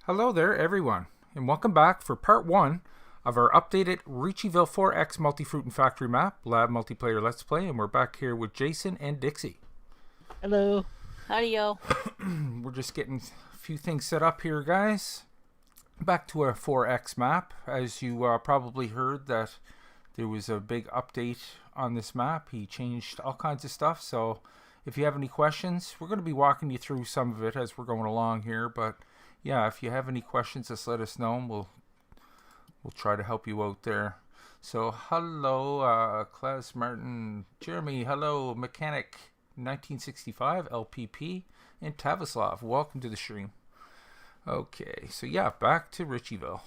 Hello there everyone, and welcome back for part 1 of our updated Ricciville 4X Multi-Fruit and Factory Map Lab Multiplayer Let's Play, and we're back here with Jason and Dixie. Hello. Howdy, y'all. We're just getting a few things set up here, guys. Back to our 4X map. As you probably heard that there was a big update on this map. He changed all kinds of stuff, so if you have any questions, we're going to be walking you through some of it as we're going along here, but yeah, if you have any questions, just let us know, and we'll try to help you out there. So, hello, Claes Martin, Jeremy, hello, Mechanic 1965, LPP, and Tavislav. Welcome to the stream. Okay, so yeah, back to Ricciville.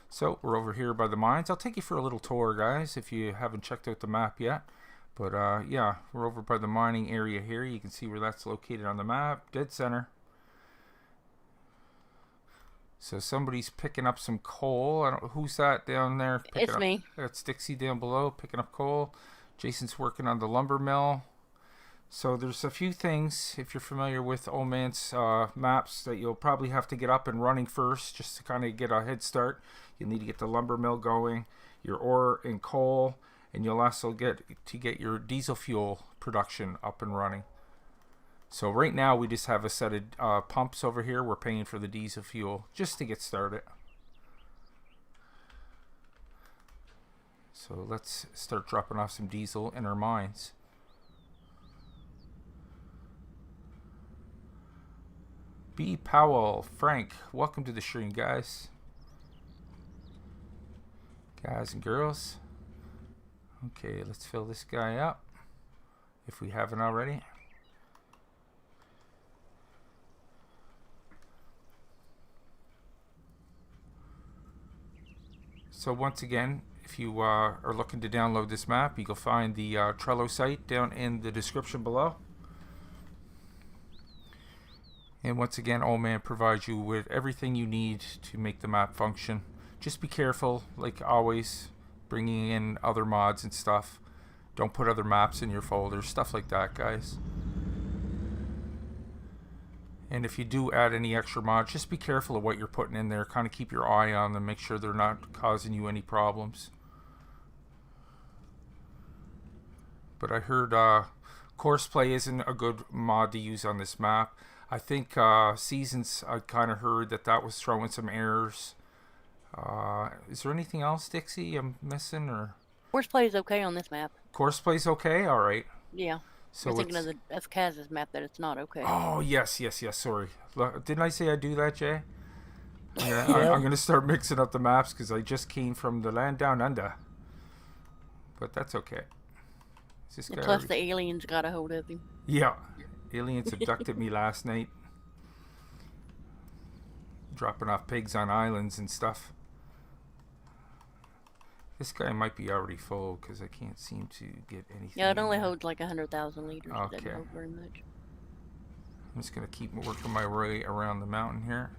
So, we're over here by the mines. I'll take you for a little tour, guys, if you haven't checked out the map yet. But yeah, we're over by the mining area here. You can see where that's located on the map. Dead center. So somebody's picking up some coal. I don't know who's that down there. It's me. That's Dixie down below picking up coal. Jason's working on the lumber mill. So there's a few things, if you're familiar with Old Man's maps, that you'll probably have to get up and running first just to kind of get a head start. You'll need to get the lumber mill going, your ore and coal, and you'll also get your diesel fuel production up and running. So right now we just have a set of pumps over here. We're paying for the diesel fuel just to get started. So let's start dropping off some diesel in our mines. B. Powell, Frank, welcome to the stream, guys. Guys and girls. Okay, let's fill this guy up, if we haven't already. So once again, if you are looking to download this map, you can find the Trello site down in the description below. And once again, Old Man provides you with everything you need to make the map function. Just be careful, like always, bringing in other mods and stuff. Don't put other maps in your folders, stuff like that, guys. And if you do add any extra mods, just be careful of what you're putting in there. Kind of keep your eye on them, make sure they're not causing you any problems. But I heard Courseplay isn't a good mod to use on this map. I think Seasons, I kind of heard that was throwing some errors. Is there anything else, Dixie, I'm missing? Or Courseplay is okay on this map. Courseplay's okay? Alright. Yeah. So I'm thinking of Kaz's map that it's not okay. Oh, yes, sorry. Didn't I say I'd do that, Jay? Yeah, Yeah. I'm going to start mixing up the maps because I just came from the land down under. But that's okay. Is this guy Plus the aliens got a hold of him. Yeah. Aliens abducted me last night. Dropping off pigs on islands and stuff. This guy might be already full because I can't seem to get anything. Yeah, it only holds like 100,000 liters. Okay. It doesn't hold very much. I'm just going to keep working my way around the mountain here.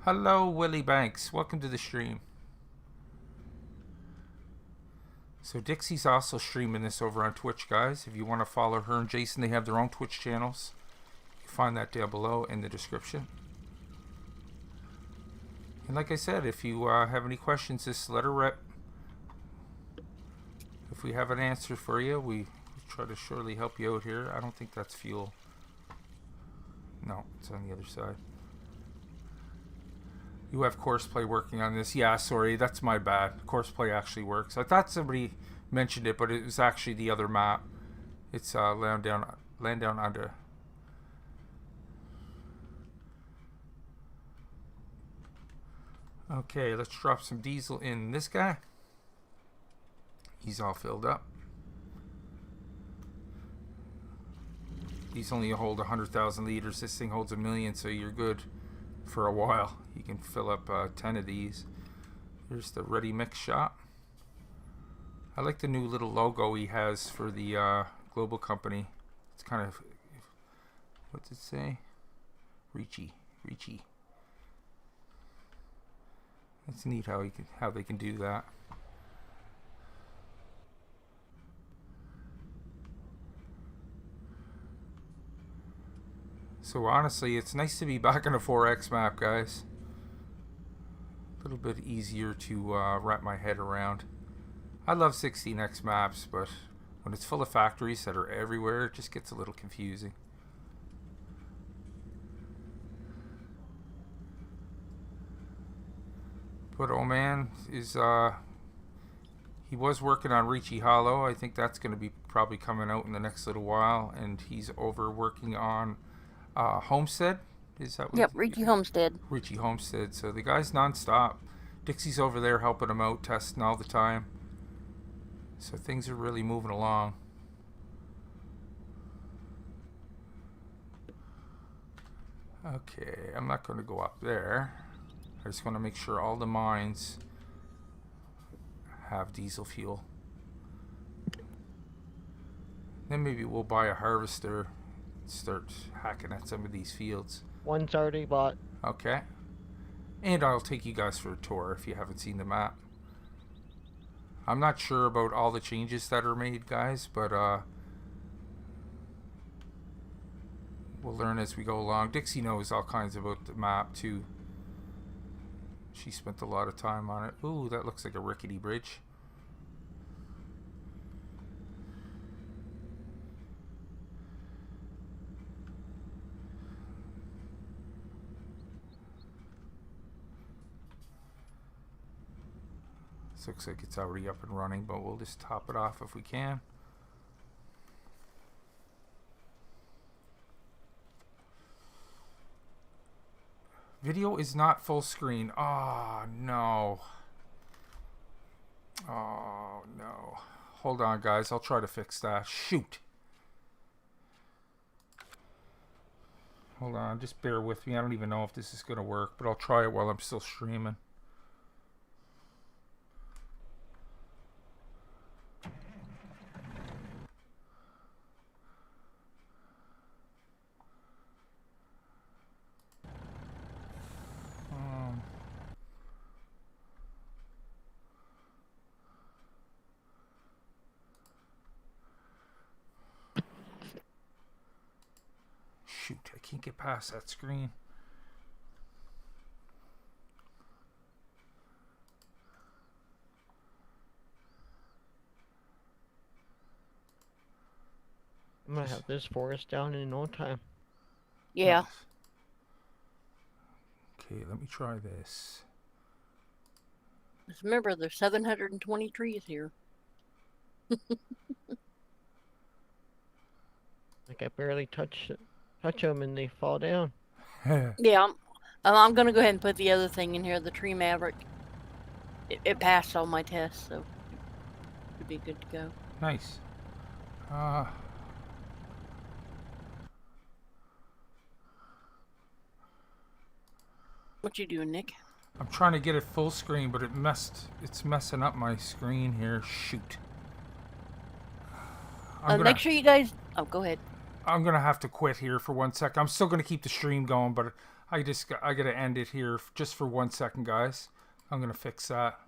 Hello, Willie Banks. Welcome to the stream. So Dixie's also streaming this over on Twitch, guys. If you want to follow her and Jason, they have their own Twitch channels. You can find that down below in the description. And like I said, if you have any questions, just let her rip. If we have an answer for you, we try to surely help you out here. I don't think that's fuel. No, it's on the other side. You have Courseplay working on this. Yeah, sorry, that's my bad. Courseplay actually works. I thought somebody mentioned it, but it was actually the other map. It's land down under. Okay, let's drop some diesel in this guy. He's all filled up. These only hold 100,000 liters. This thing holds 1 million, so you're good for a while. You can fill up 10 of these. Here's the ready mix shop. I like the new little logo he has for the global company. It's kind of, what's it say? Ricci. It's neat how they can do that. So honestly, it's nice to be back in a 4X map, guys. A little bit easier to wrap my head around. I love 16X maps, but when it's full of factories that are everywhere, it just gets a little confusing. But oh man, he was working on Ricciville. I think that's going to be probably coming out in the next little while, and he's over working on Homestead. Is that what? Yep, Richie Homestead. Richie Homestead. So the guy's non-stop. Dixie's over there helping him out, testing all the time. So things are really moving along. Okay, I'm not going to go up there. I just want to make sure all the mines have diesel fuel. Then maybe we'll buy a harvester and start hacking at some of these fields. One's already bought. Okay. And I'll take you guys for a tour if you haven't seen the map. I'm not sure about all the changes that are made, guys, but we'll learn as we go along. Dixie knows all kinds about the map too. She spent a lot of time on it. Ooh, that looks like a rickety bridge. This looks like it's already up and running, but we'll just top it off if we can. Video is not full screen. Oh, no. Oh, no. Hold on, guys. I'll try to fix that. Shoot. Hold on. Just bear with me. I don't even know if this is going to work, but I'll try it while I'm still streaming. Shoot, I can't get past that screen. I'm gonna have this forest down in no time. Yeah. Okay, let me try this. Just remember, there's 720 trees here. Like I barely touch them and they fall down. Yeah, I'm gonna go ahead and put the other thing in here, the Tree Maverick. It passed all my tests, so should be good to go. Nice. What you doing, Nick? I'm trying to get it full screen, but it's messing up my screen here. Shoot. Make sure you guys... Oh, go ahead. I'm gonna have to quit here for 1 second. I'm still gonna keep the stream going, but I gotta end it here just for 1 second, guys. I'm gonna fix that.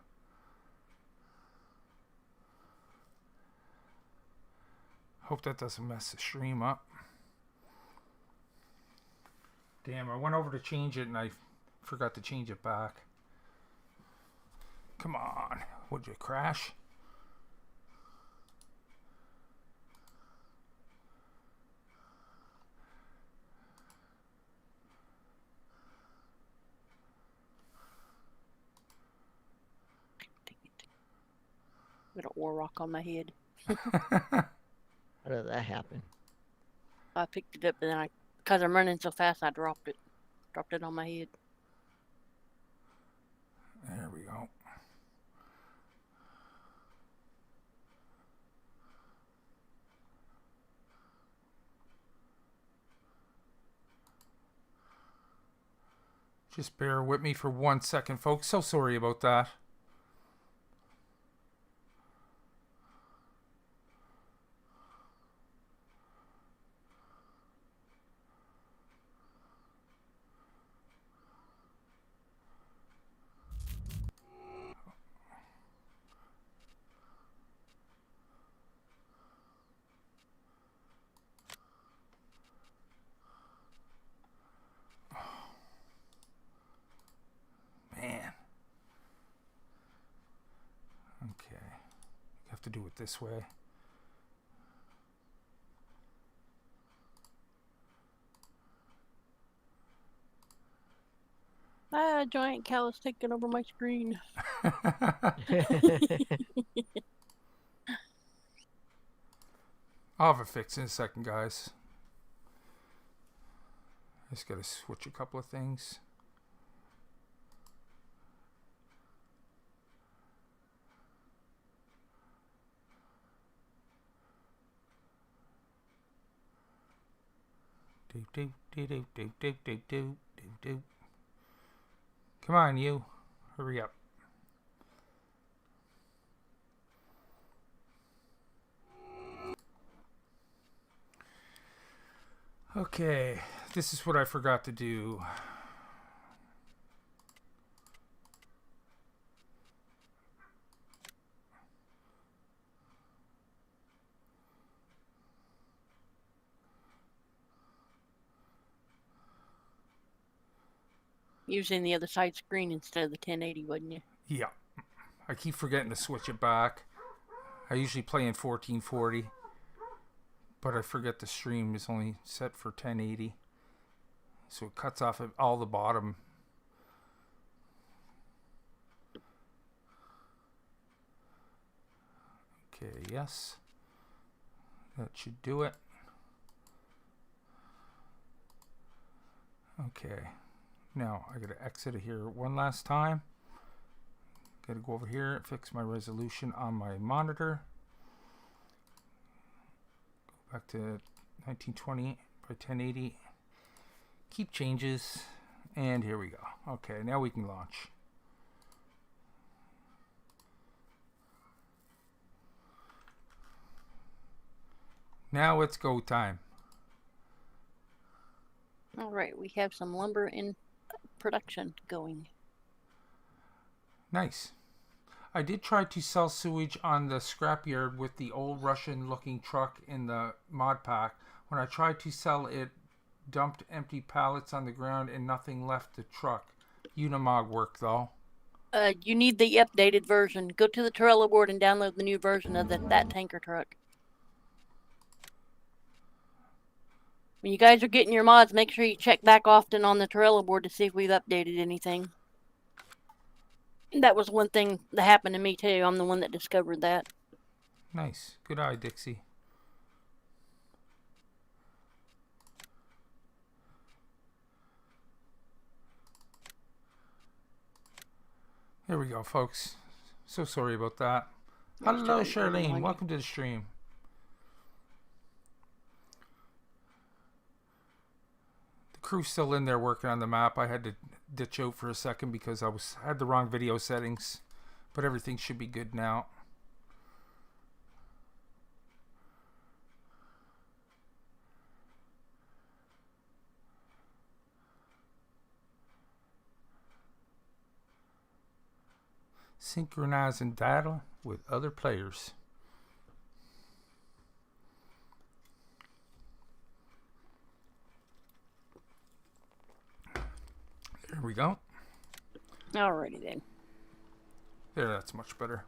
Hope that doesn't mess the stream up. Damn, I went over to change it and I forgot to change it back. Come on. Would you crash? Got an ore rock on my head. How did that happen? I picked it up and because I'm running so fast, I dropped it. Dropped it on my head. There we go. Just bear with me for 1 second, folks. So sorry about that. have to do it this way. Ah, giant cow is taking over my screen. I'll have it fixed in a second, guys. I just gotta switch a couple of things. Do do do do do do do do do. Come on, you. Hurry up. Okay, this is what I forgot to do. Using the other side screen instead of the 1080, wasn't you? Yeah, I keep forgetting to switch it back. I usually play in 1440, but I forget the stream is only set for 1080, so it cuts off at all the bottom. Okay, yes, that should do it. Okay, now I gotta exit here one last time. Gotta go over here and fix my resolution on my monitor. Go back to 1920 by 1080. Keep changes, and here we go. Okay, now we can launch. Now it's go time. All right, we have some lumber in production going. Nice. I did try to sell sewage on the scrapyard with the old Russian looking truck in the mod pack. When I tried to sell it, dumped empty pallets on the ground and nothing left the truck. Unimog work though. You need the updated version. Go to the Trello board and download the new version of that tanker truck. When you guys are getting your mods, make sure you check back often on the Trello board to see if we've updated anything. That was one thing that happened to me too. I'm the one that discovered that. Nice. Good eye, Dixie. Here we go, folks. So sorry about that. Hello, Charlene. Welcome to the stream. The crew's still in there working on the map. I had to ditch out for a second because I had the wrong video settings, but everything should be good now. Synchronizing data with other players. There we go. Alrighty then. There, that's much better.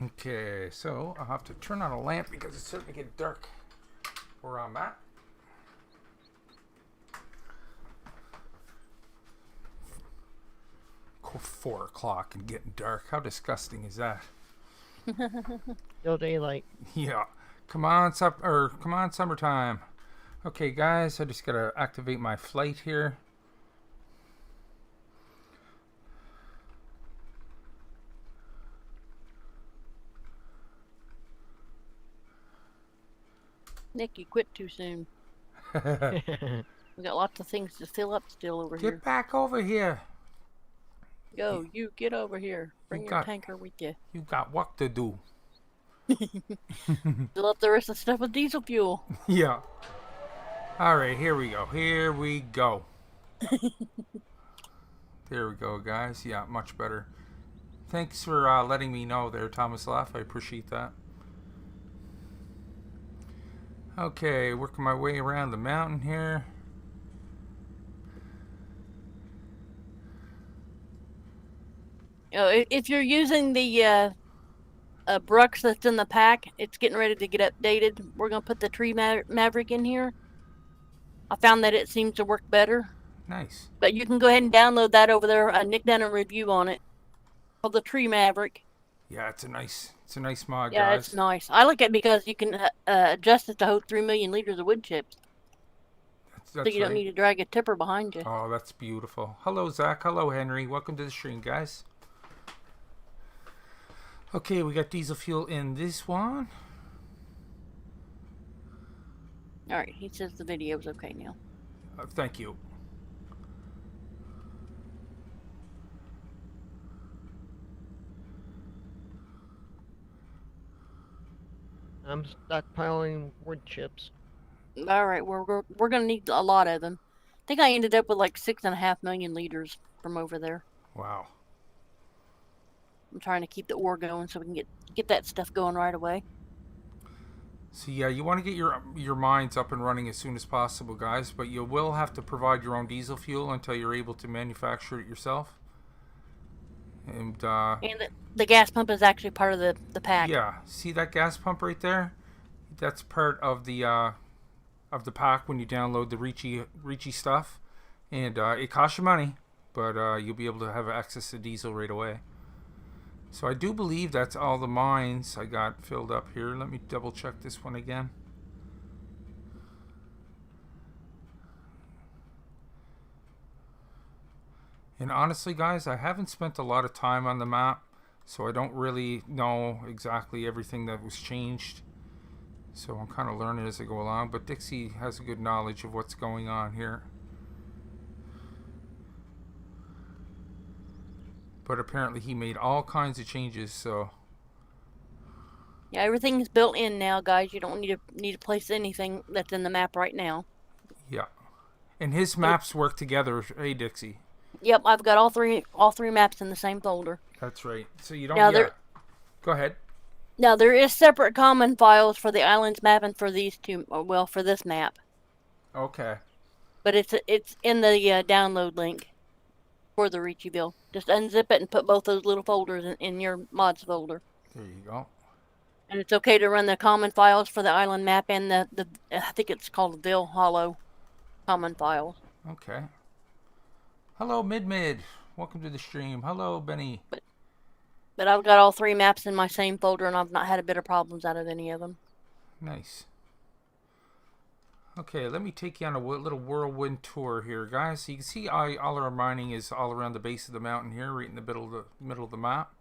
Okay, so I'll have to turn on a lamp because it's starting to get dark where I'm at. Oh, 4 o'clock and getting dark. How disgusting is that? Still daylight. Yeah. Come on, summertime. Okay, guys, I just gotta activate my flight here. Nick, you quit too soon. We got lots of things to fill up still over here. Get back over here. Go, you get over here. Bring your tanker with you. You got work to do. Fill up the rest of the stuff with diesel fuel. Yeah. All right, here we go. Here we go. There we go, guys. Yeah, much better. Thanks for letting me know there, Thomas Laff. I appreciate that. Okay, working my way around the mountain here. If you're using the Brux that's in the pack. It's getting ready to get updated. We're gonna put the Tree Maverick in here. I found that it seems to work better. Nice. But you can go ahead and download that over there. Nick done a review on it called the Tree Maverick. Yeah, it's a nice mod, Yeah, guys. it's nice. I like it because you can adjust it to hold 3 million liters of wood chips. That's so you don't need to drag a tipper behind you. Oh, that's beautiful. Hello, Zach. Hello, Henry. Welcome to the stream, guys. Okay, we got diesel fuel in this one. Alright, he says the video's okay now. Thank you. I'm stockpiling wood chips. Alright, we're gonna need a lot of them. I think I ended up with like 6.5 million liters from over there. Wow. I'm trying to keep the ore going so we can get that stuff going right away. So yeah, you want to get your mines up and running as soon as possible, guys, but you will have to provide your own diesel fuel until you're able to manufacture it yourself. And the gas pump is actually part of the pack. Yeah, see that gas pump right there? That's part of the pack when you download the Ricci stuff, and it costs you money, but you'll be able to have access to diesel right away. So I do believe that's all the mines I got filled up here. Let me double check this one again. And honestly, guys, I haven't spent a lot of time on the map, so I don't really know exactly everything that was changed. So I'm kind of learning as I go along, but Dixie has a good knowledge of what's going on here. But apparently he made all kinds of changes, so... Yeah, everything's built in now, guys. You don't need to place anything that's in the map right now. Yeah. And his maps work together, hey Dixie? Yep, I've got all three maps in the same folder. That's right. So you don't... Now, Go ahead. Now, there is separate common files for the islands map and for these two, well, for this map. Okay. But it's in the download link for the Ricciville. Just unzip it and put both those little folders in your mods folder. There you go. And it's okay to run the common files for the island map and the I think it's called Ville Hollow common files. Okay. Hello, Mid. Welcome to the stream. Hello, Benny. But I've got all three maps in my same folder, and I've not had a bit of problems out of any of them. Nice. Okay, let me take you on a little whirlwind tour here, guys. So you can see all our mining is all around the base of the mountain here, right in the middle of the map.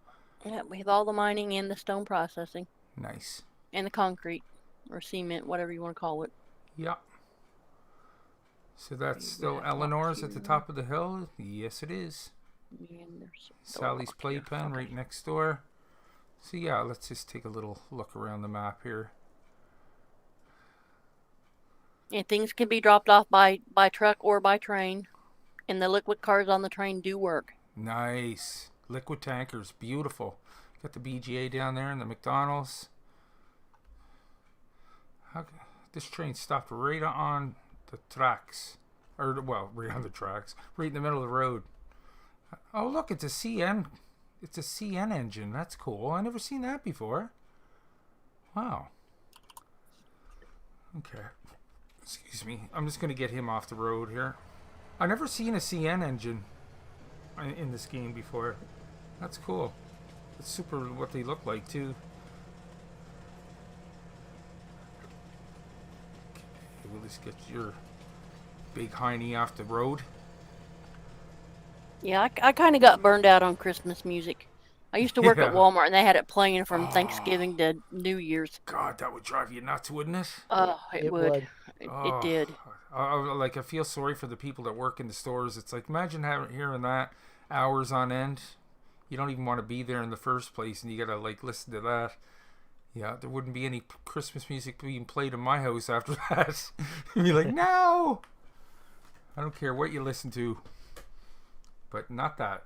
Yeah, we have all the mining and the stone processing. Nice. And the concrete, or cement, whatever you want to call it. Yeah. So that's still Eleanor's at the top of the hill? Yes, it is. And Sally's playpen right next door. So yeah, let's just take a little look around the map here. And things can be dropped off by truck or by train. And the liquid cars on the train do work. Nice. Liquid tankers. Beautiful. Got the BGA down there and the McDonald's. This train stopped right on the tracks. Or, well, right on the tracks. Right in the middle of the road. Oh, look, it's a CN. It's a CN engine. That's cool. I never seen that before. Wow. Okay. Excuse me. I'm just going to get him off the road here. I've never seen a CN engine in this game before. That's cool. It's super what they look like, too. Okay, we'll just get your big hiney off the road. Yeah, I kind of got burned out on Christmas music. I used to work at Walmart, and they had it playing from Thanksgiving to New Year's. God, that would drive you nuts, wouldn't it? Oh, it would. It did. I feel sorry for the people that work in the stores. It's like, imagine hearing that hours on end. You don't even want to be there in the first place, and you gotta like listen to that. Yeah, there wouldn't be any Christmas music being played in my house after that. You'd be like, no! I don't care what you listen to. But not that.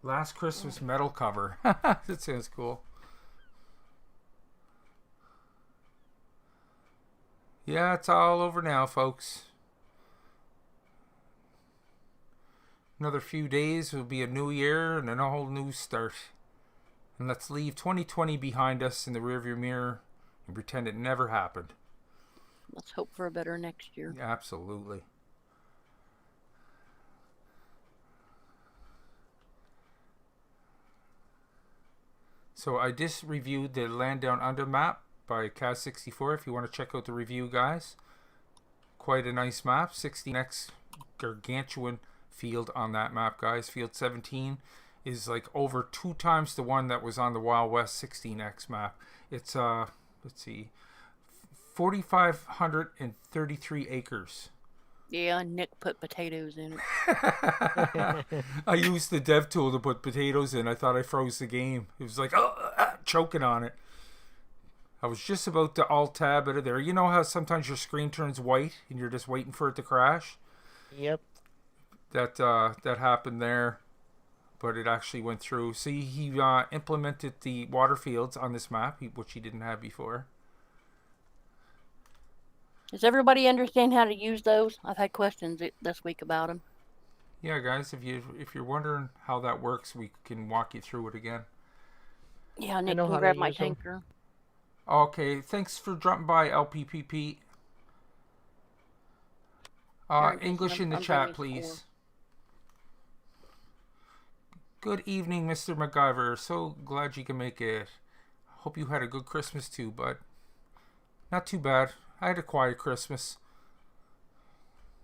Last Christmas metal cover. That sounds cool. Yeah, it's all over now, folks. Another few days will be a new year and then a whole new start. And let's leave 2020 behind us in the rearview mirror and pretend it never happened. Let's hope for a better next year. Absolutely. So I just reviewed the Land Down Under map by Kaz64 if you want to check out the review, guys. Quite a nice map. 16x gargantuan field on that map, guys. Field 17 is like over 2 times the one that was on the Wild West 16x map. It's let's see, 4,533 acres. Yeah, Nick put potatoes in it. I used the dev tool to put potatoes in. I thought I froze the game. It was like, choking on it. I was just about to alt-tab out of there. You know how sometimes your screen turns white and you're just waiting for it to crash? Yep. That happened there, but it actually went through. See, he implemented the water fields on this map, which he didn't have before. Does everybody understand how to use those? I've had questions this week about them. Yeah, guys, if you're wondering how that works, we can walk you through it again. Yeah, Nick can grab my tanker. Okay, thanks for dropping by, LPPP. English in the chat, please. Good evening, Mr. MacGyver. So glad you can make it. Hope you had a good Christmas too, bud. Not too bad. I had a quiet Christmas.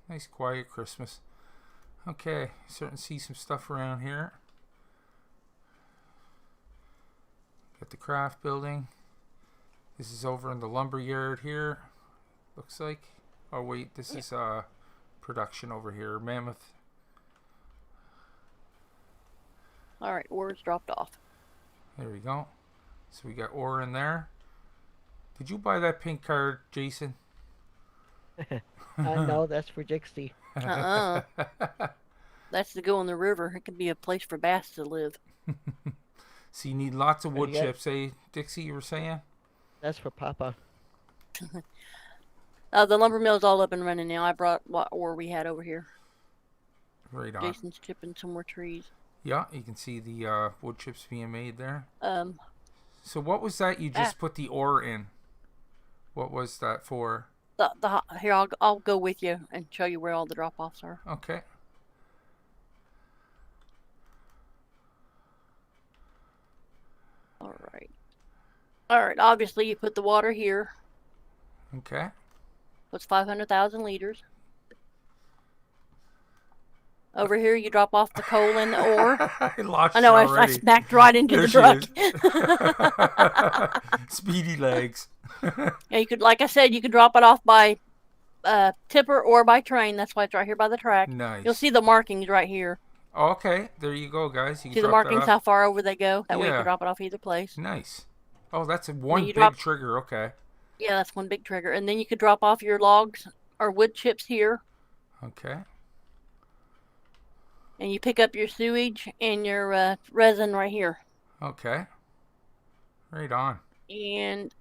Nice quiet Christmas. Okay, starting to see some stuff around here. Got the craft building. This is over in the lumber yard here. Looks like. Oh wait, this is production over here. Mammoth. Alright, ore's dropped off. There we go. So we got ore in there. Did you buy that pink card, Jason? No, that's for Dixie. That's to go in the river. It could be a place for bass to live. So you need lots of wood chips, eh, Dixie, you were saying? That's for Papa. The lumber mill's all up and running now. I brought what ore we had over here. Right on. Jason's chipping some more trees. Yeah, you can see the wood chips being made there. So what was that you just put the ore in? What was that for? Here, I'll go with you and show you where all the drop-offs are. Okay. All right, obviously you put the water here. Okay. That's 500,000 liters. Over here, you drop off the coal and the ore. I know, I smacked right into the truck. Speedy legs. Yeah, you could, like I said, you could drop it off by tipper or by train. That's why it's right here by the track. Nice. You'll see the markings right here. Okay, there you go, guys. You can see the markings, how far over they go. That way you can drop it off either place. Nice. Oh, that's one big trigger. Okay. Yeah, that's one big trigger. And then you could drop off your logs or wood chips here. Okay. And you pick up your sewage and your resin right here. Okay. Right on. And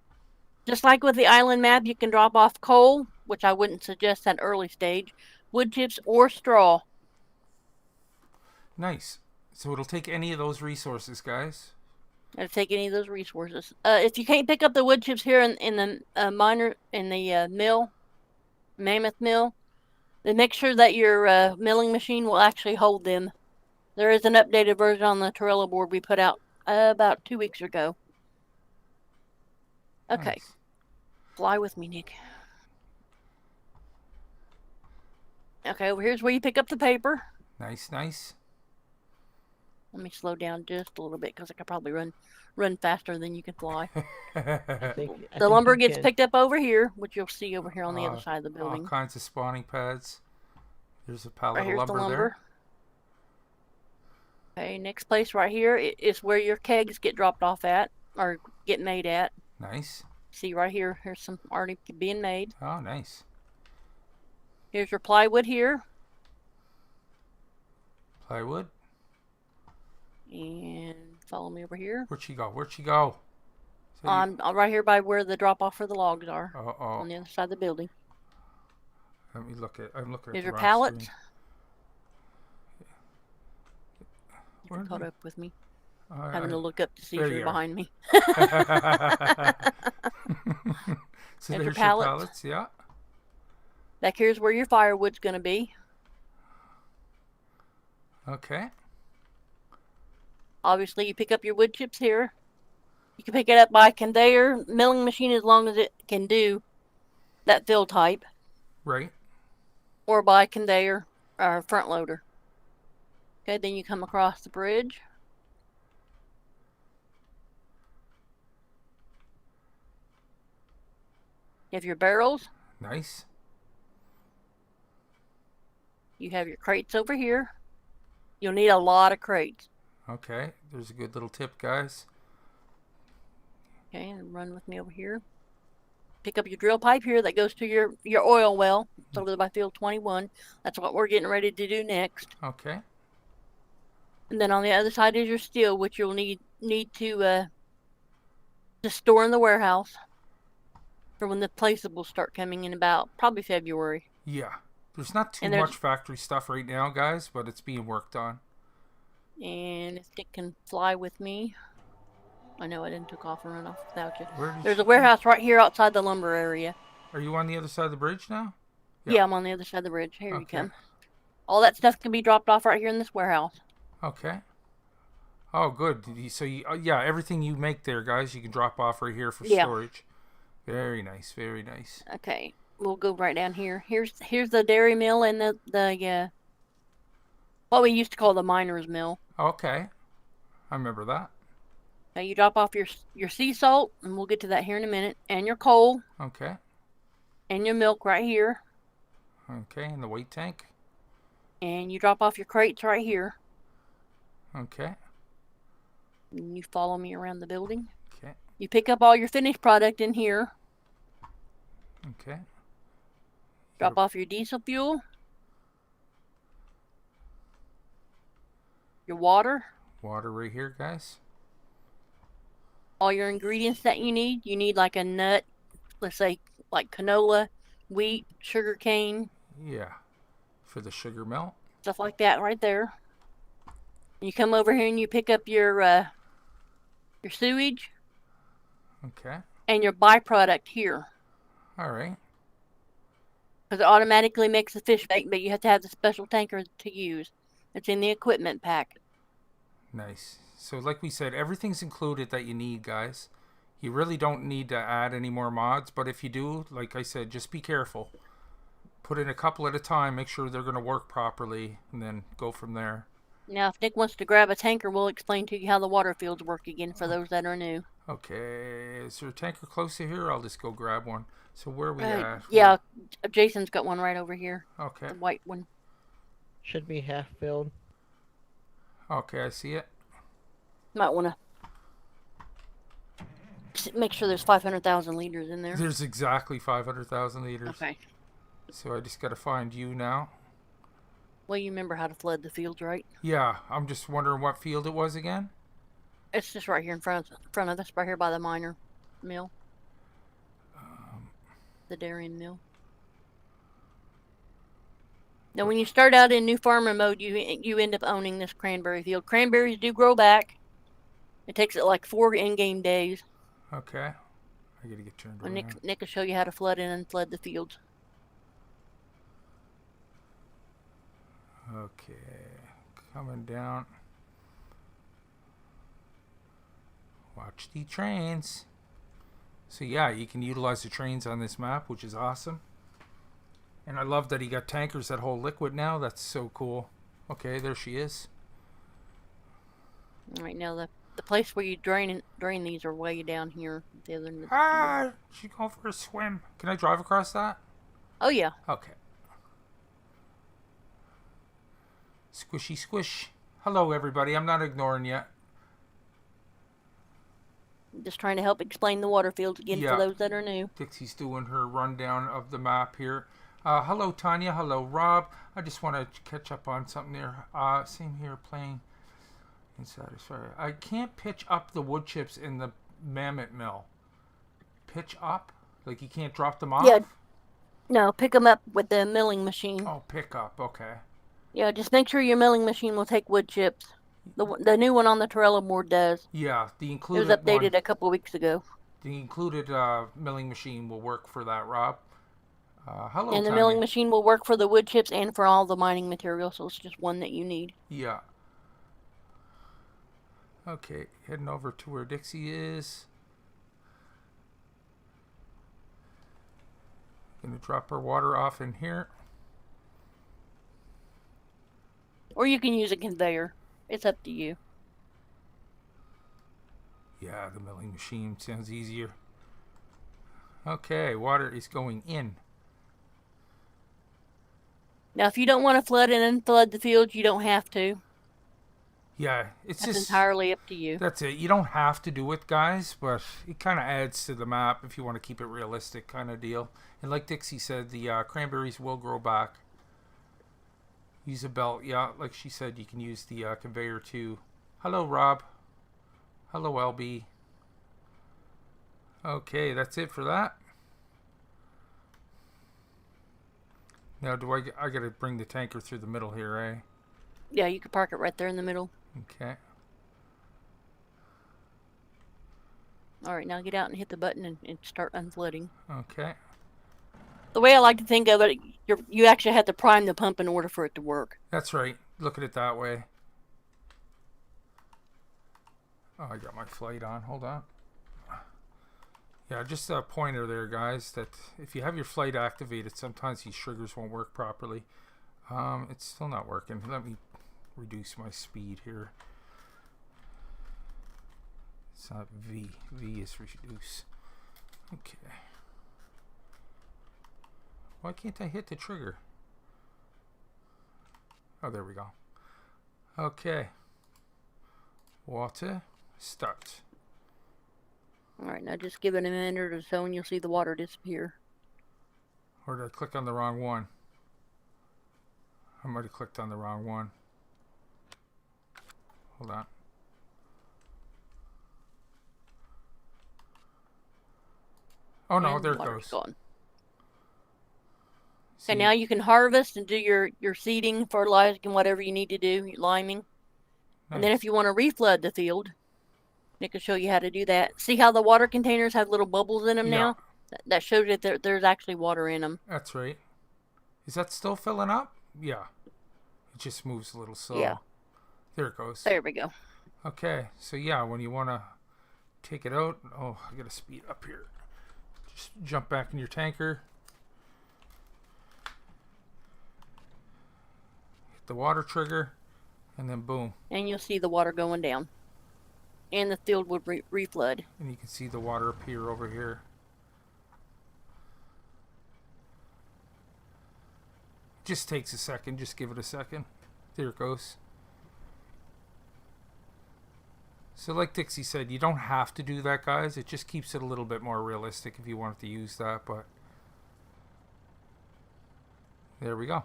just like with the island map, you can drop off coal, which I wouldn't suggest at early stage, wood chips, or straw. Nice. So it'll take any of those resources, guys. It'll take any of those resources. If you can't pick up the wood chips here in the mill, Mammoth Mill, then make sure that your milling machine will actually hold them. There is an updated version on the Trello board we put out about 2 weeks ago. Okay. Nice. Fly with me, Nick. Okay, over here's where you pick up the paper. Nice, nice. Let me slow down just a little bit because I could probably run faster than you can fly. The lumber gets picked up over here, which you'll see over here on the other side of the building. All kinds of spawning pads. There's a pallet of lumber there. Okay, next place right here is where your kegs get dropped off at, or get made at. Nice. See right here, here's some already being made. Oh, nice. Here's your plywood here. Plywood. And follow me over here. Where'd she go? Where'd she go? I'm right here by where the drop-off for the logs are. On the other side of the building. Let me look at. I'm looking Here's at the your pallets. If you're caught up with me. I- Having to look up to see if there you're you are. behind me. So There's your there's your pallets. pallets, yeah. Back here's where your firewood's going to be. Okay. Obviously, you pick up your wood chips here. You can pick it up by conveyor milling machine as long as it can do that fill type, Right. or by conveyor or front loader. Okay, then you come across the bridge. You have your barrels. Nice. You have your crates over here. You'll need a lot of crates. Okay. There's a good little tip, guys. Okay, and run with me over here. Pick up your drill pipe here that goes to your oil well. It's over there by field 21. That's what we're getting ready to do next. Okay. And then on the other side is your steel, which you'll need to store in the warehouse for when the placeables start coming in about probably February. Yeah. There's not too And there's- much factory stuff right now, guys, but it's being worked on. And if it can fly with me. I know I didn't took off and run off without you. Where did There's you- a warehouse right here outside the lumber area. Are you on the other side of the bridge now? Yeah. Yeah, I'm on the other side of the bridge. Here you Okay. come. All that stuff can be dropped off right here in this warehouse. Okay. Oh, good. So, yeah, everything you make there, guys, you can drop off right here for Yeah. storage. Very nice. Very nice. Okay, we'll go right down here. Here's the dairy mill and the what we used to call the miner's mill. Okay. I remember that. Okay, you drop off your sea salt, and we'll get to that here in a minute, and your coal Okay. and your milk right here, Okay. And the weight tank. and you drop off your crates right here. Okay. And you follow me around the building. Okay. You pick up all your finished product in here. Okay. Drop off your diesel fuel, your water, Water right here, guys. all your ingredients that you need. You need like a nut, let's say like canola, wheat, sugar cane, Yeah. For the sugar melt. stuff like that right there. You come over here and you pick up your sewage Okay. and your byproduct here. All right. Because it automatically makes the fish bait, but you have to have the special tanker to use. It's in the equipment pack. Nice. So like we said, everything's included that you need, guys. You really don't need to add any more mods, but if you do, like I said, just be careful. Put in a couple at a time, make sure they're going to work properly, and then go from there. Now, if Nick wants to grab a tanker, we'll explain to you how the water fields work again for those that are new. Okay, is there a tanker close to here? I'll just go grab one. So where are we at? Yeah, Jason's got one right over here. Okay. The white one. Should be half filled. Okay, I see it. Might want to make sure there's 500,000 liters in there. There's exactly 500,000 liters. Okay. So I just got to find you now. Well, you remember how to flood the fields, right? Yeah, I'm just wondering what field it was again. It's just right here in front of us, right here by the miner mill. The dairying mill. Now, when you start out in new farmer mode, you end up owning this cranberry field. Cranberries do grow back. It takes it like 4 in-game days. Okay. I got to get turned Well, around. Nick will show you how to flood in and flood the fields. Okay, coming down. Watch the trains. So yeah, you can utilize the trains on this map, which is awesome. And I love that he got tankers that hold liquid now. That's so cool. Okay, there she is. Right now, the place where you drain these are way down here. The other end of the field. Ah, she's going for a swim. Can I drive across that? Oh yeah. Okay. Squishy squish. Hello everybody, I'm not ignoring you. Just trying to help explain the water fields again Yeah. for those that are new. Dixie's doing her rundown of the map here. Hello Tanya, hello Rob. I just want to catch up on something there. Same here, playing inside. Sorry, I can't pitch up the wood chips in the mammoth mill. Pitch up? Like you can't drop them off? Yeah. No, pick them up with the milling machine. Oh, pick up. Okay. Yeah, just make sure your milling machine will take wood chips. The new one on the trailer board does. Yeah, the It was included updated one, a couple of weeks ago. the included milling machine will work for that, Rob. Hello, And the Tanya. milling machine will work for the wood chips and for all the mining material, so it's just one that you need. Yeah. Okay, heading over to where Dixie is. Gonna drop our water off in here. Or you can use a conveyor. It's up to you. Yeah, the milling machine sounds easier. Okay, water is going in. Now, if you don't want to flood and unflood the field, you don't have to. Yeah, it's That's just entirely up to you. that's it. You don't have to do it, guys, but it kind of adds to the map if you want to keep it realistic, kind of deal. And like Dixie said, the cranberries will grow back. Use a belt, yeah. Like she said, you can use the conveyor too. Hello, Rob. Hello, LB. Okay, that's it for that. Now, I gotta bring the tanker through the middle here, eh? Yeah, you could park it right there in the middle. Okay. All right, now get out and hit the button and start unflooding. Okay. The way I like to think of it, you actually have to prime the pump in order for it to work. That's right. Look at it that way. Oh, I got my flight on. Hold on. Yeah, just a pointer there, guys, that if you have your flight activated, sometimes these triggers won't work properly. It's still not working. Let me reduce my speed here. It's not V. V is reduce. Okay. Why can't I hit the trigger? Oh, there we go. Okay. Water. Start. All right, now just give it a minute or so and you'll see the water disappear. Or did I click on the wrong one? I might have clicked on the wrong one. Hold on. Oh no, And there it water's goes. gone. See, Okay, now you can harvest and do your seeding, fertilizing, whatever you need to do, your liming. And then nice. if you want to reflood the field, Nick will show you how to do that. See how the water containers have little bubbles in them Yeah. now? That shows that there's actually water in them. That's right. Is that still filling up? Yeah. It just moves a little slow. Yeah. There it goes. There we go. Okay, so yeah, when you want to take it out, oh, I gotta speed up here. Just jump back in your tanker. Hit the water trigger, and then boom. And you'll see the water going down. And the field would reflood. And you can see the water appear over here. Just takes a second. Just give it a second. There it goes. So like Dixie said, you don't have to do that, guys. It just keeps it a little bit more realistic if you wanted to use that, but there we go.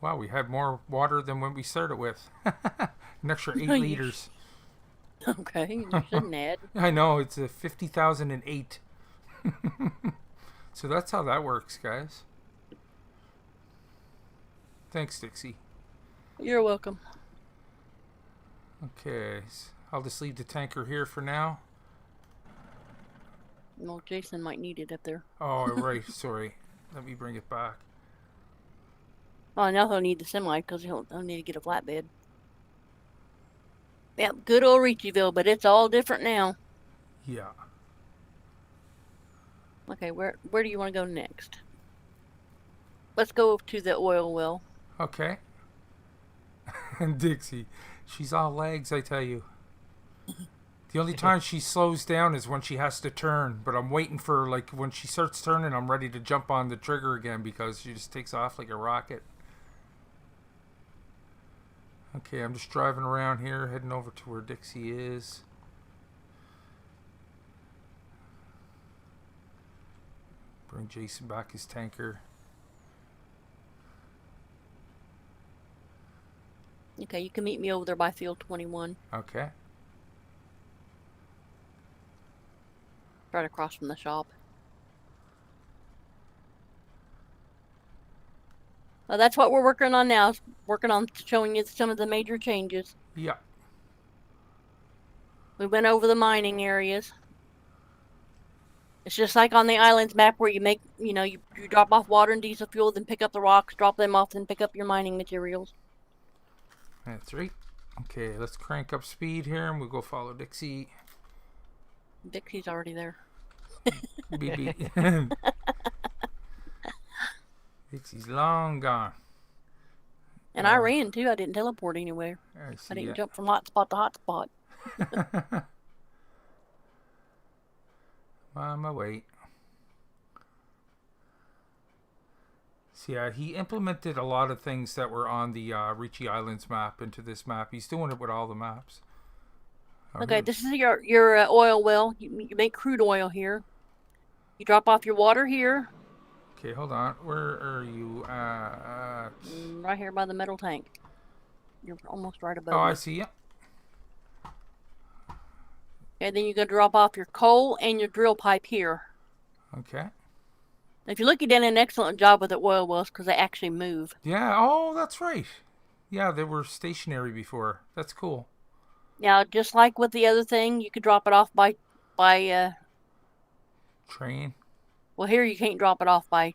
Wow, we had more water than when we started with. An extra 8 liters. Okay, you shouldn't add. I know, it's a 50,008. So that's how that works, guys. Thanks, Dixie. You're welcome. Okay, I'll just leave the tanker here for now. Well, Jason might need it up there. Oh, right, sorry. Let me bring it back. Oh, now he'll need the semi because he'll need to get a flatbed. Yep, good old Ricciville, but it's all different now. Yeah. Okay, where do you want to go next? Let's go to the oil well. Okay. And Dixie, she's all legs, I tell you. The only time she slows down is when she has to turn, but I'm waiting for, like, when she starts turning, I'm ready to jump on the trigger again because she just takes off like a rocket. Okay, I'm just driving around here, heading over to where Dixie is. Bring Jason back his tanker. Okay, you can meet me over there by field 21, Okay. right across from the shop. Well, that's what we're working on now. Working on showing you some of the major changes. Yeah. We went over the mining areas. It's just like on the islands map where you make, you drop off water and diesel fuel, then pick up the rocks, drop them off, then pick up your mining materials. That's right. Okay, let's crank up speed here and we'll go follow Dixie. Dixie's already there. BB. Dixie's long gone. And I ran too. I didn't teleport anywhere. I didn't jump from hot spot to hot spot. On my way. So yeah, he implemented a lot of things that were on the Ricci Islands map into this map. He's doing it with all the maps. Okay, this is your oil well. You make crude oil here. You drop off your water here. Okay, hold on. Where are you at? Right here by the metal tank. You're almost right above. Oh, me. I see you. Okay, then you're going to drop off your coal and your drill pipe here. Okay. If you look, you did an excellent job with the oil wells because they actually move. Yeah, oh, that's right. Yeah, they were stationary before. That's cool. Now, just like with the other thing, you could drop it off by train. Well, here you can't drop it off by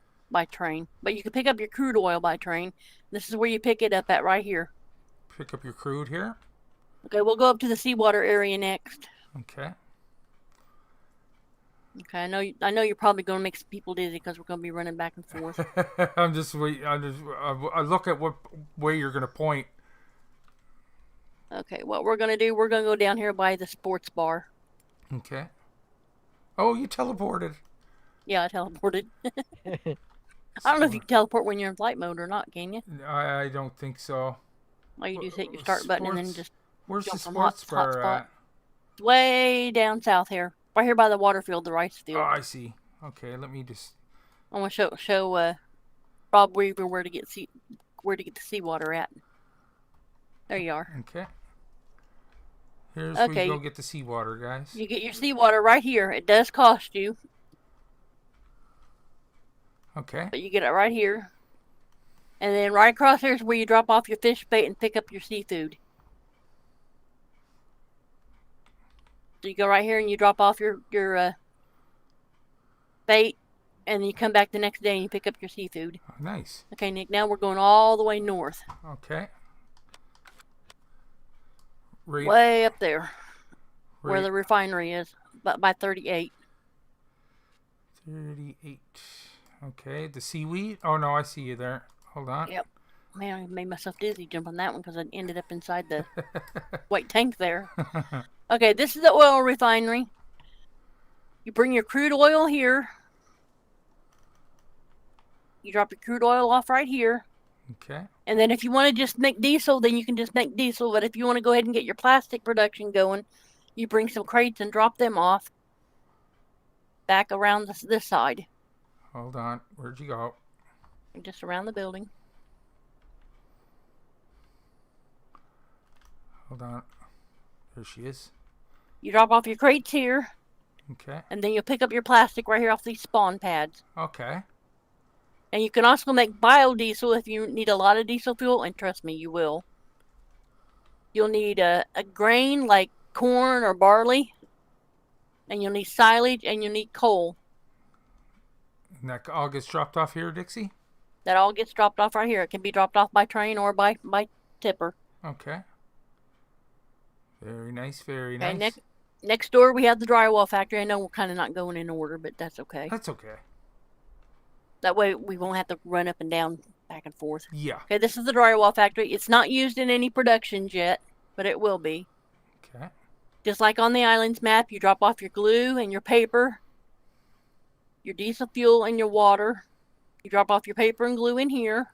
train, but you can pick up your crude oil by train. This is where you pick it up at right here. Pick up your crude here. Okay, we'll go up to the seawater area next. Okay. Okay, I know you're probably going to make some people dizzy because we're going to be running back and forth. I'm just wait. I look at what way you're going to point. Okay, what we're going to do, we're going to go down here by the sports bar. Okay. Oh, you teleported. Yeah, I teleported. I don't know if you can teleport when you're in flight mode or not, can you? I don't think so. All you do is hit your start button and then just Where's the jump from sports hot bar spot. at? Way down south here. Right here by the water field, the rice field. Oh, I see. Okay, let me just... I'm going to show Rob Weaver where to get the seawater at. There you are. Okay. Here's where you go get the seawater, guys. You get your seawater right here. It does cost you. Okay. But you get it right here. And then right across here is where you drop off your fish bait and pick up your seafood. So you go right here and you drop off your bait, and then you come back the next day and you pick up your seafood. Oh, nice. Okay, Nick, now we're going all the way north. Okay. Way up there, where the refinery is, by 38. 38. Okay, the seaweed. Oh, no, I see you there. Hold on. Yep. Man, I made myself dizzy jumping that one because I ended up inside the white tank there. Okay, this is the oil refinery. You bring your crude oil here. You drop your crude oil off right here. Okay. And then if you want to just make diesel, then you can just make diesel. But if you want to go ahead and get your plastic production going, you bring some crates and drop them off back around this side. Hold on. Where'd you go? Just around the building. Hold on. There she is. You drop off your crates here. Okay. And then you'll pick up your plastic right here off these spawn pads. Okay. And you can also make biodiesel if you need a lot of diesel fuel, and trust me, you will. You'll need a grain like corn or barley, and you'll need silage, and you'll need coal. And that all gets dropped off here, Dixie? That all gets dropped off right here. It can be dropped off by train or by tipper. Okay. Very nice, very nice. Next door, we have the drywall factory. I know we're kind of not going in order, but that's okay. That's okay. That way we won't have to run up and down, back and forth. Yeah. Okay, this is the drywall factory. It's not used in any productions yet, but it will be. Okay. Just like on the islands map, you drop off your glue and your paper, your diesel fuel and your water. You drop off your paper and glue in here.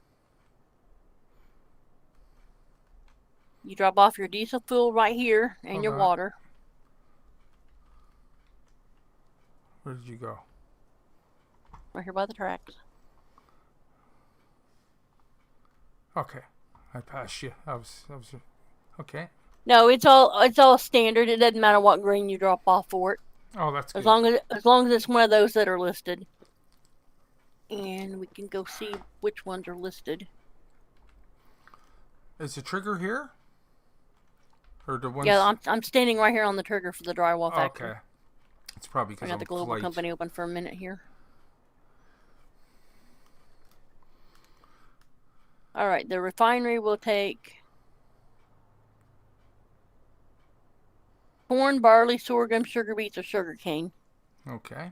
You drop off your diesel fuel right here and your water. Where did you go? Right here by the tracks. Okay. I passed you. I was okay. No, it's all standard. It doesn't matter what grain you drop off for it. Oh, that's good. As long as it's one of those that are listed. And we can go see which ones are listed. Is the trigger here? Or the one? Yeah, I'm standing right here on the trigger for the drywall factory. Okay. It's probably I because got I'm the global flight. company open for a minute here. All right, the refinery will take corn, barley, sorghum, sugar beets, or sugar cane. Okay.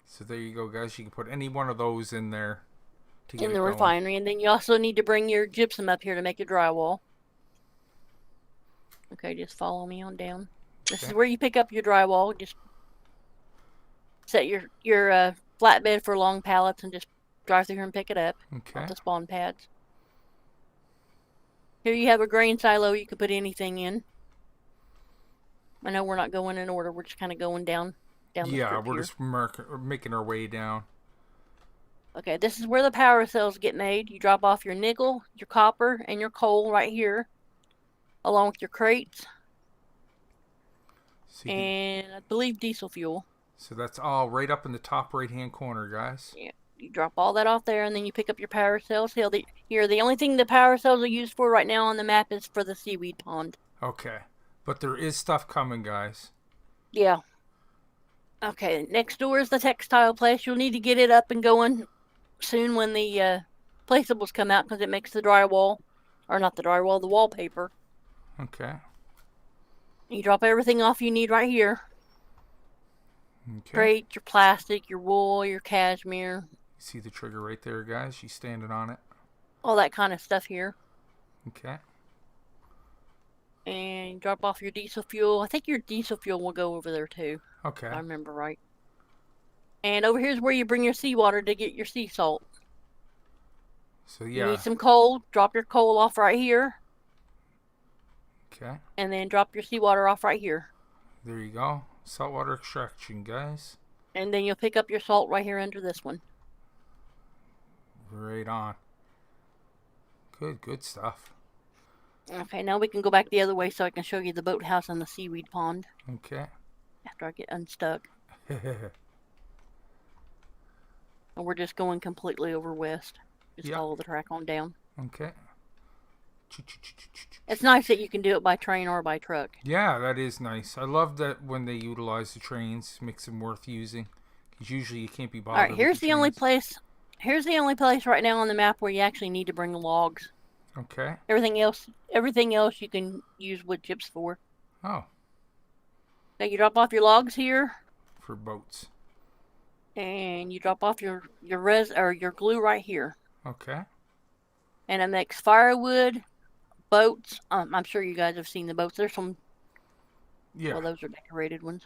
So there you go, guys. You can put any one of those in there to get In it the going. refinery, and then you also need to bring your gypsum up here to make your drywall. Okay, just follow me on down. This is where you pick up your drywall. Just set your flatbed for long pallets and just drive through here and pick it up Okay. off the spawn pads. Here you have a grain silo you can put anything in. I know we're not going in order. We're just kind of going down the Yeah, strip we're here. just making our way down. Okay, this is where the power cells get made. You drop off your nickel, your copper, and your coal right here, along with your crates, So, and I believe diesel fuel. so that's all right up in the top right-hand corner, guys. Yeah, you drop all that off there, and then you pick up your power cells. Here, the only thing the power cells are used for right now on the map is for the seaweed pond. Okay. But there is stuff coming, guys. Yeah. Okay, next door is the textile place. You'll need to get it up and going soon when the placeables come out, because it makes the drywall, or not the drywall, the wallpaper. Okay. You drop everything off you need right here. Okay. Crate, your plastic, your wool, your cashmere. You see the trigger right there, guys? She's standing on it. All that kind of stuff here. Okay. And drop off your diesel fuel. I think your diesel fuel will go over there too. Okay. If I remember right. And over here is where you bring your seawater to get your sea salt. So You yeah. need some coal. Drop your coal off right here. Okay. And then drop your seawater off right here. There you go. Saltwater extraction, guys. And then you'll pick up your salt right here under this one. Right on. Good stuff. Okay, now we can go back the other way so I can show you the boathouse and the seaweed pond. Okay. After I get unstuck. And we're just going completely over west. Just follow the track on down. Okay. It's nice that you can do it by train or by truck. Yeah, that is nice. I love that when they utilize the trains, makes them worth using. Because usually you can't be bothered. Alright, here's the only trains. place. Here's the only place right now on the map where you actually need to bring logs. Okay. Everything else you can use wood chips for. Oh. Now you drop off your logs here, For boats. and you drop off your glue right here. Okay. And it makes firewood, boats. I'm sure you guys have seen the boats. There's some. Yeah. Well, those are decorated ones.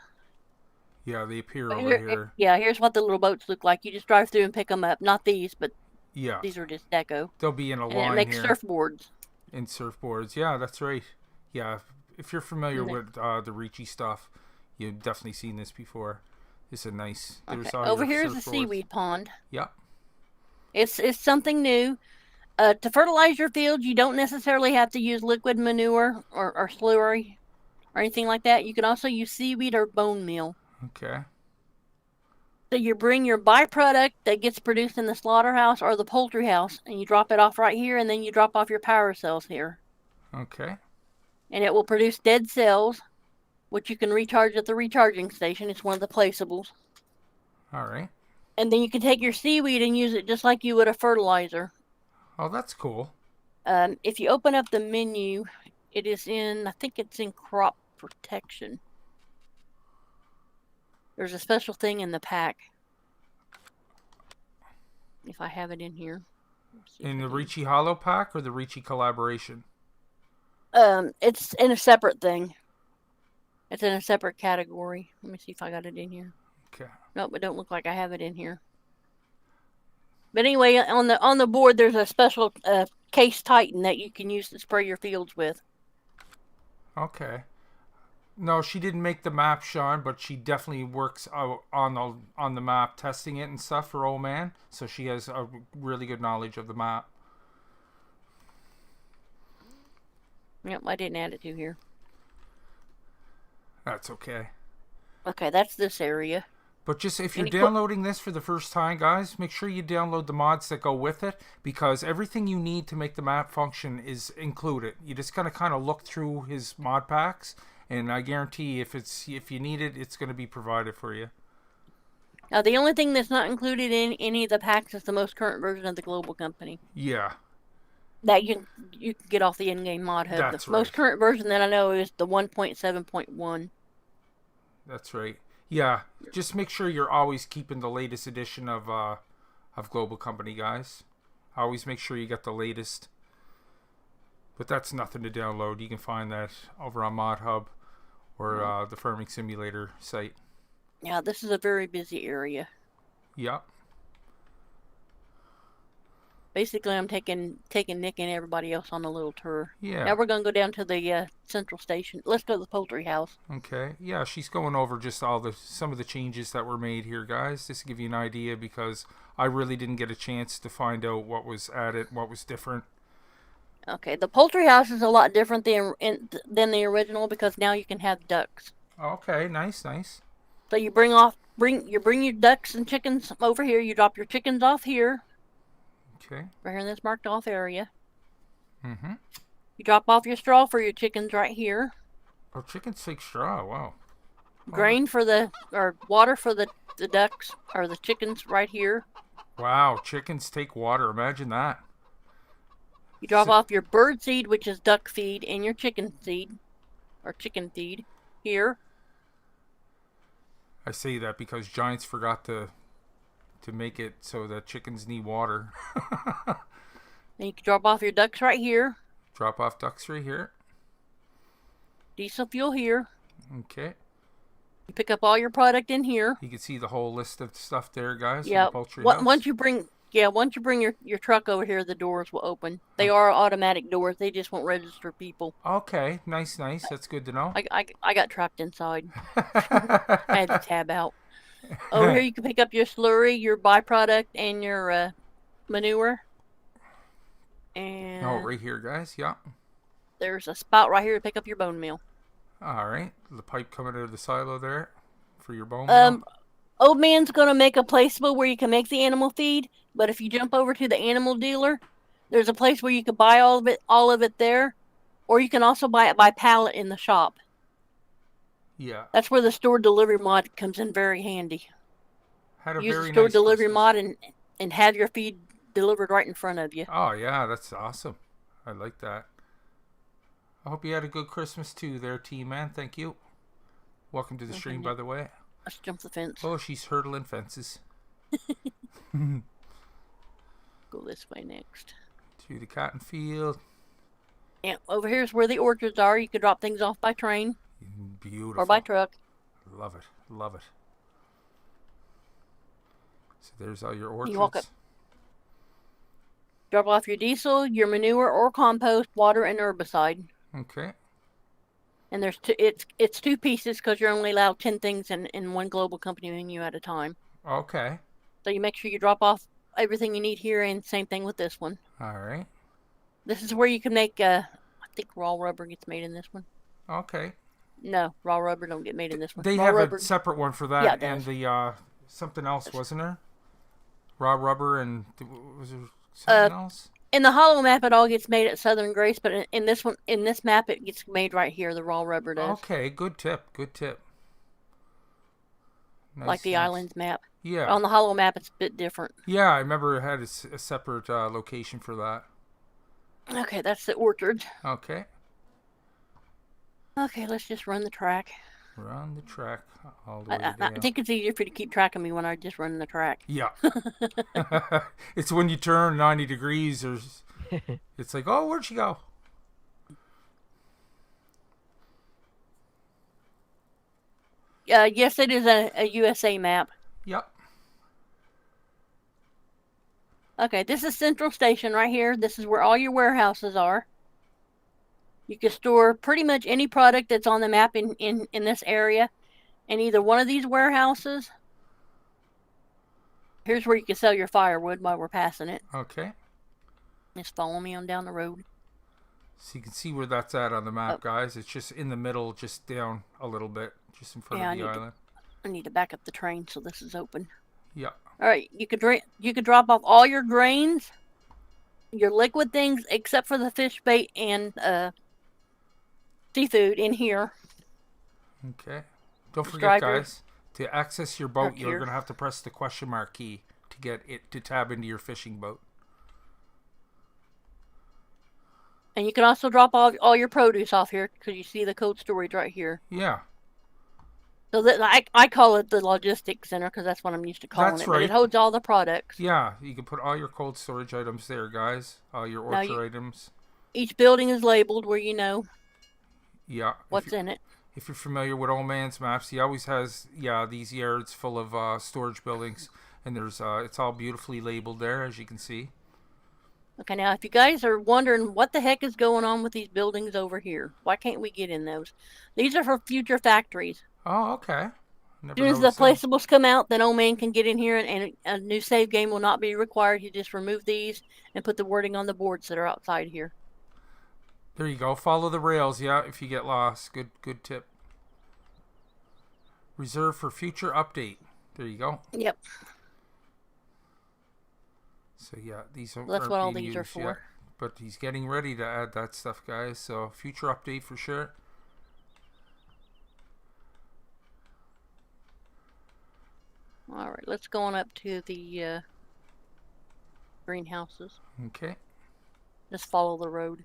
Yeah, they appear But over here. Yeah, here's what the little boats look like. You just drive through and pick them up. Not these, but Yeah. these are just deco. They'll be in a And line it makes here. surfboards. In surfboards. Yeah, that's right. Yeah, if you're familiar with the Ricci stuff, you've definitely seen this before. It's a nice. Okay. All Over your here is the surfboards. seaweed pond. Yeah. It's something new. To fertilize your fields, you don't necessarily have to use liquid manure or slurry or anything like that. You can also use seaweed or bone meal. Okay. So you bring your byproduct that gets produced in the slaughterhouse or the poultry house, and you drop it off right here, and then you drop off your power cells here. Okay. And it will produce dead cells, which you can recharge at the recharging station. It's one of the placeables. All right. And then you can take your seaweed and use it just like you would a fertilizer. Oh, that's cool. If you open up the menu, it is I think it's in crop protection. There's a special thing in the pack. If I have it in here. In the Ricci Hollow Pack or the Ricci Collaboration? It's in a separate thing. It's in a separate category. Let me see if I got it in here. Okay. Nope, it don't look like I have it in here. But anyway, on the board, there's a special case Titan that you can use to spray your fields with. Okay. No, she didn't make the map, Sean, but she definitely works out on the map, testing it and stuff for Old Man. So she has a really good knowledge of the map. Yep, I didn't add it to here. That's okay. Okay, that's this area. But just if you're Any downloading this for the first time, guys, make sure you download the mods that go with it, because everything you need to make the map function is included. You just gotta kind of look through his mod packs, and I guarantee if you need it, it's gonna be provided for you. Now, the only thing that's not included in any of the packs is the most current version of the global company. Yeah. That you can get off the in-game mod hub. That's The right. most current version that I know is the 1.7.1. That's right. Yeah, just make sure you're always keeping the latest edition of Global Company, guys. Always make sure you get the latest. But that's nothing to download. You can find that over on Mod Hub or the Farming Simulator site. Yeah, this is a very busy area. Yeah. Basically, I'm taking Nick and everybody else on a little tour. Yeah. Now we're going to go down to the central station. Let's go to the Poultry House. Okay. Yeah, she's going over just some of the changes that were made here, guys, just to give you an idea, because I really didn't get a chance to find out what was added, what was different. Okay, the Poultry House is a lot different than the original, because now you can have ducks. Okay, nice, nice. So you bring your ducks and chickens over here. You drop your chickens off here. Okay. Right here in this marked off area. Mm-hmm. You drop off your straw for your chickens right here. Oh, chickens take straw. Wow. Grain or water for the ducks or the chickens right here. Wow, chickens take water. Imagine that. You drop off your bird seed, which is duck feed, and your chicken seed or chicken feed here. I say that because Giants forgot to make it so that chickens need water. Then you can drop off your ducks right here. Drop off ducks right here. Diesel fuel here. Okay. You pick up all your product in here. You can see the whole list of stuff there, guys. Yeah. The poultry house. Once you bring your truck over here, the doors will open. They are automatic doors. They just won't register people. Okay, nice. That's good to know. I got trapped inside. I had to tab out. Over here, you can pick up your slurry, your byproduct, and your manure. And right here, guys. Yeah. there's a spot right here to pick up your bone meal. All right. The pipe coming out of the silo there for your bone meal. Old man's gonna make a placeable where you can make the animal feed, but if you jump over to the animal dealer, there's a place where you can buy all of it there, or you can also buy it by pallet in the shop. Yeah. That's where the store delivery mod comes in very handy. Had a Use very the store nice delivery Christmas. mod and have your feed delivered right in front of you. Oh, yeah, that's awesome. I like that. I hope you had a good Christmas too there, T-Man. Thank you. Welcome to the stream, by the way. Let's jump the fence. Oh, she's hurdling fences. Go this way next. To the cotton field. And over here's where the orchards are. You can drop things off by train Beautiful. or by truck. Love it. Love it. So there's all your orchards. You walk up. Drop off your diesel, your manure or compost, water, and herbicide. Okay. And there's it's two pieces because you're only allowed 10 things in one global company menu at a time. Okay. So you make sure you drop off everything you need here, and same thing with this one. All right. This is where you can make, I think raw rubber gets made in this one. Okay. No, raw rubber don't get made in this one. They raw have rubber, a separate one for that, Yeah, it and does. the something else, wasn't there? Raw rubber and was there something else? in the hollow map, it all gets made at Southern Grace, but in this map, it gets made right here. The raw rubber does. Okay, good tip. Good tip. Nice, Like the nice. islands map. Yeah. On the hollow map, it's a bit different. Yeah, I remember it had a separate location for that. Okay, that's the orchard. Okay. Okay, let's just run the track. We're on the track all the way I down. think it's easier for you to keep track of me when I just run the track. Yeah. It's when you turn 90 degrees, it's like, oh, where'd she go? Yes, it is a USA map. Yep. Okay, this is Central Station right here. This is where all your warehouses are. You can store pretty much any product that's on the map in this area in either one of these warehouses. Here's where you can sell your firewood while we're passing it. Okay. Just follow me on down the road. So you can see where that's at on the map, guys. It's just in the middle, just down a little bit, just in front Yeah, of the island. I need to back up the train so this is open. Yeah. All right, you could drop off all your grains, your liquid things, except for the fish bait and seafood in here. Okay. Don't Just forget, drive your- guys, to access your boat, you're here. going to have to press the question mark key to get it to tab into your fishing boat. And you can also drop all your produce off here because you see the cold storage right here. Yeah. So that I call it the logistics center because that's what I'm used to calling That's it. But right. it holds all the products. Yeah, you can put all your cold storage items there, guys. All your Now orchard items. Each building is labeled where you know Yeah. what's in it. If you're familiar with Old Man's Maps, he always has, these yards full of storage buildings. And there's, it's all beautifully labeled there, as you can see. Okay, now if you guys are wondering what the heck is going on with these buildings over here, why can't we get in those? These are for future factories. Oh, okay. As soon as the placeables come out, then Old Man can get in here and a new save game will not be required. You just remove these and put the wording on the boards that are outside here. There you go. Follow the rails, yeah, if you get lost. Good tip. Reserve for future update. There you go. Yep. So yeah, these are That's what all these are for. Yet, but he's getting ready to add that stuff, guys. So future update for sure. All right, let's go on up to the greenhouses. Okay. Just follow the road.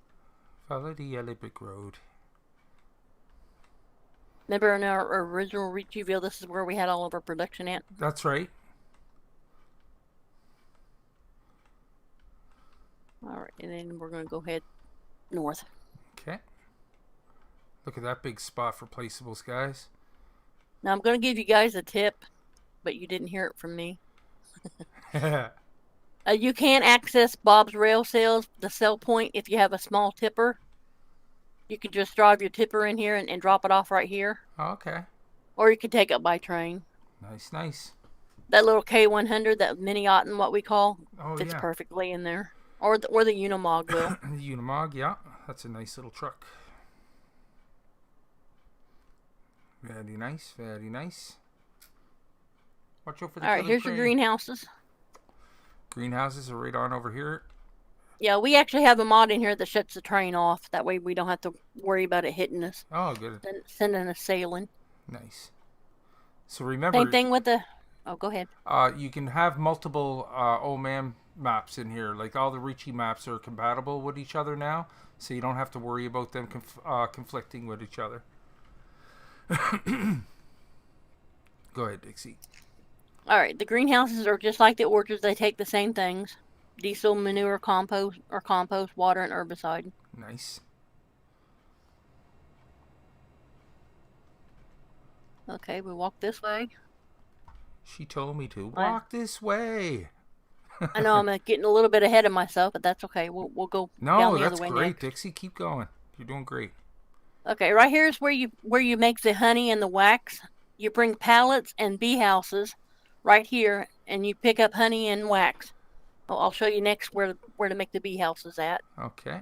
Follow the yellow brick road. Remember in our original Ricciville, this is where we had all of our production at? That's right. All right, and then we're going to go head north. Okay. Look at that big spot for placeables, guys. Now, I'm going to give you guys a tip, but you didn't hear it from me. You can access Bob's Rail Sales, the sell point, if you have a small tipper. You can just drive your tipper in here and drop it off right here. Okay. Or you can take it by train. Nice. That little K100, that mini Otten, what we call, fits yeah. perfectly in there. Or the Unimog will. The Unimog, yeah. That's a nice little truck. Very nice, very nice. Watch out for the All right, here's your greenhouses. Greenhouses are right on over here. Yeah, we actually have a mod in here that shuts the train off. That way we don't have to worry about it hitting us. Oh, good. Sending us sailing. Nice. So remember... Same thing with the... Oh, go ahead. You can have multiple Old Man maps in here. Like all the Ricci maps are compatible with each other now. So you don't have to worry about them conflicting with each other. Go ahead, Dixie. All right, the greenhouses are just like the orchards. They take the same things. Diesel, manure, compost, water, and herbicide. Nice. Okay, we walk this way. She told me to walk this way. I know I'm getting a little bit ahead of myself, but that's okay. We'll go down the other way. No, that's great, next. Dixie. Keep going. You're doing great. Okay, right here is where you make the honey and the wax. You bring pallets and bee houses right here, and you pick up honey and wax. I'll show you next where to make the bee houses at. Okay.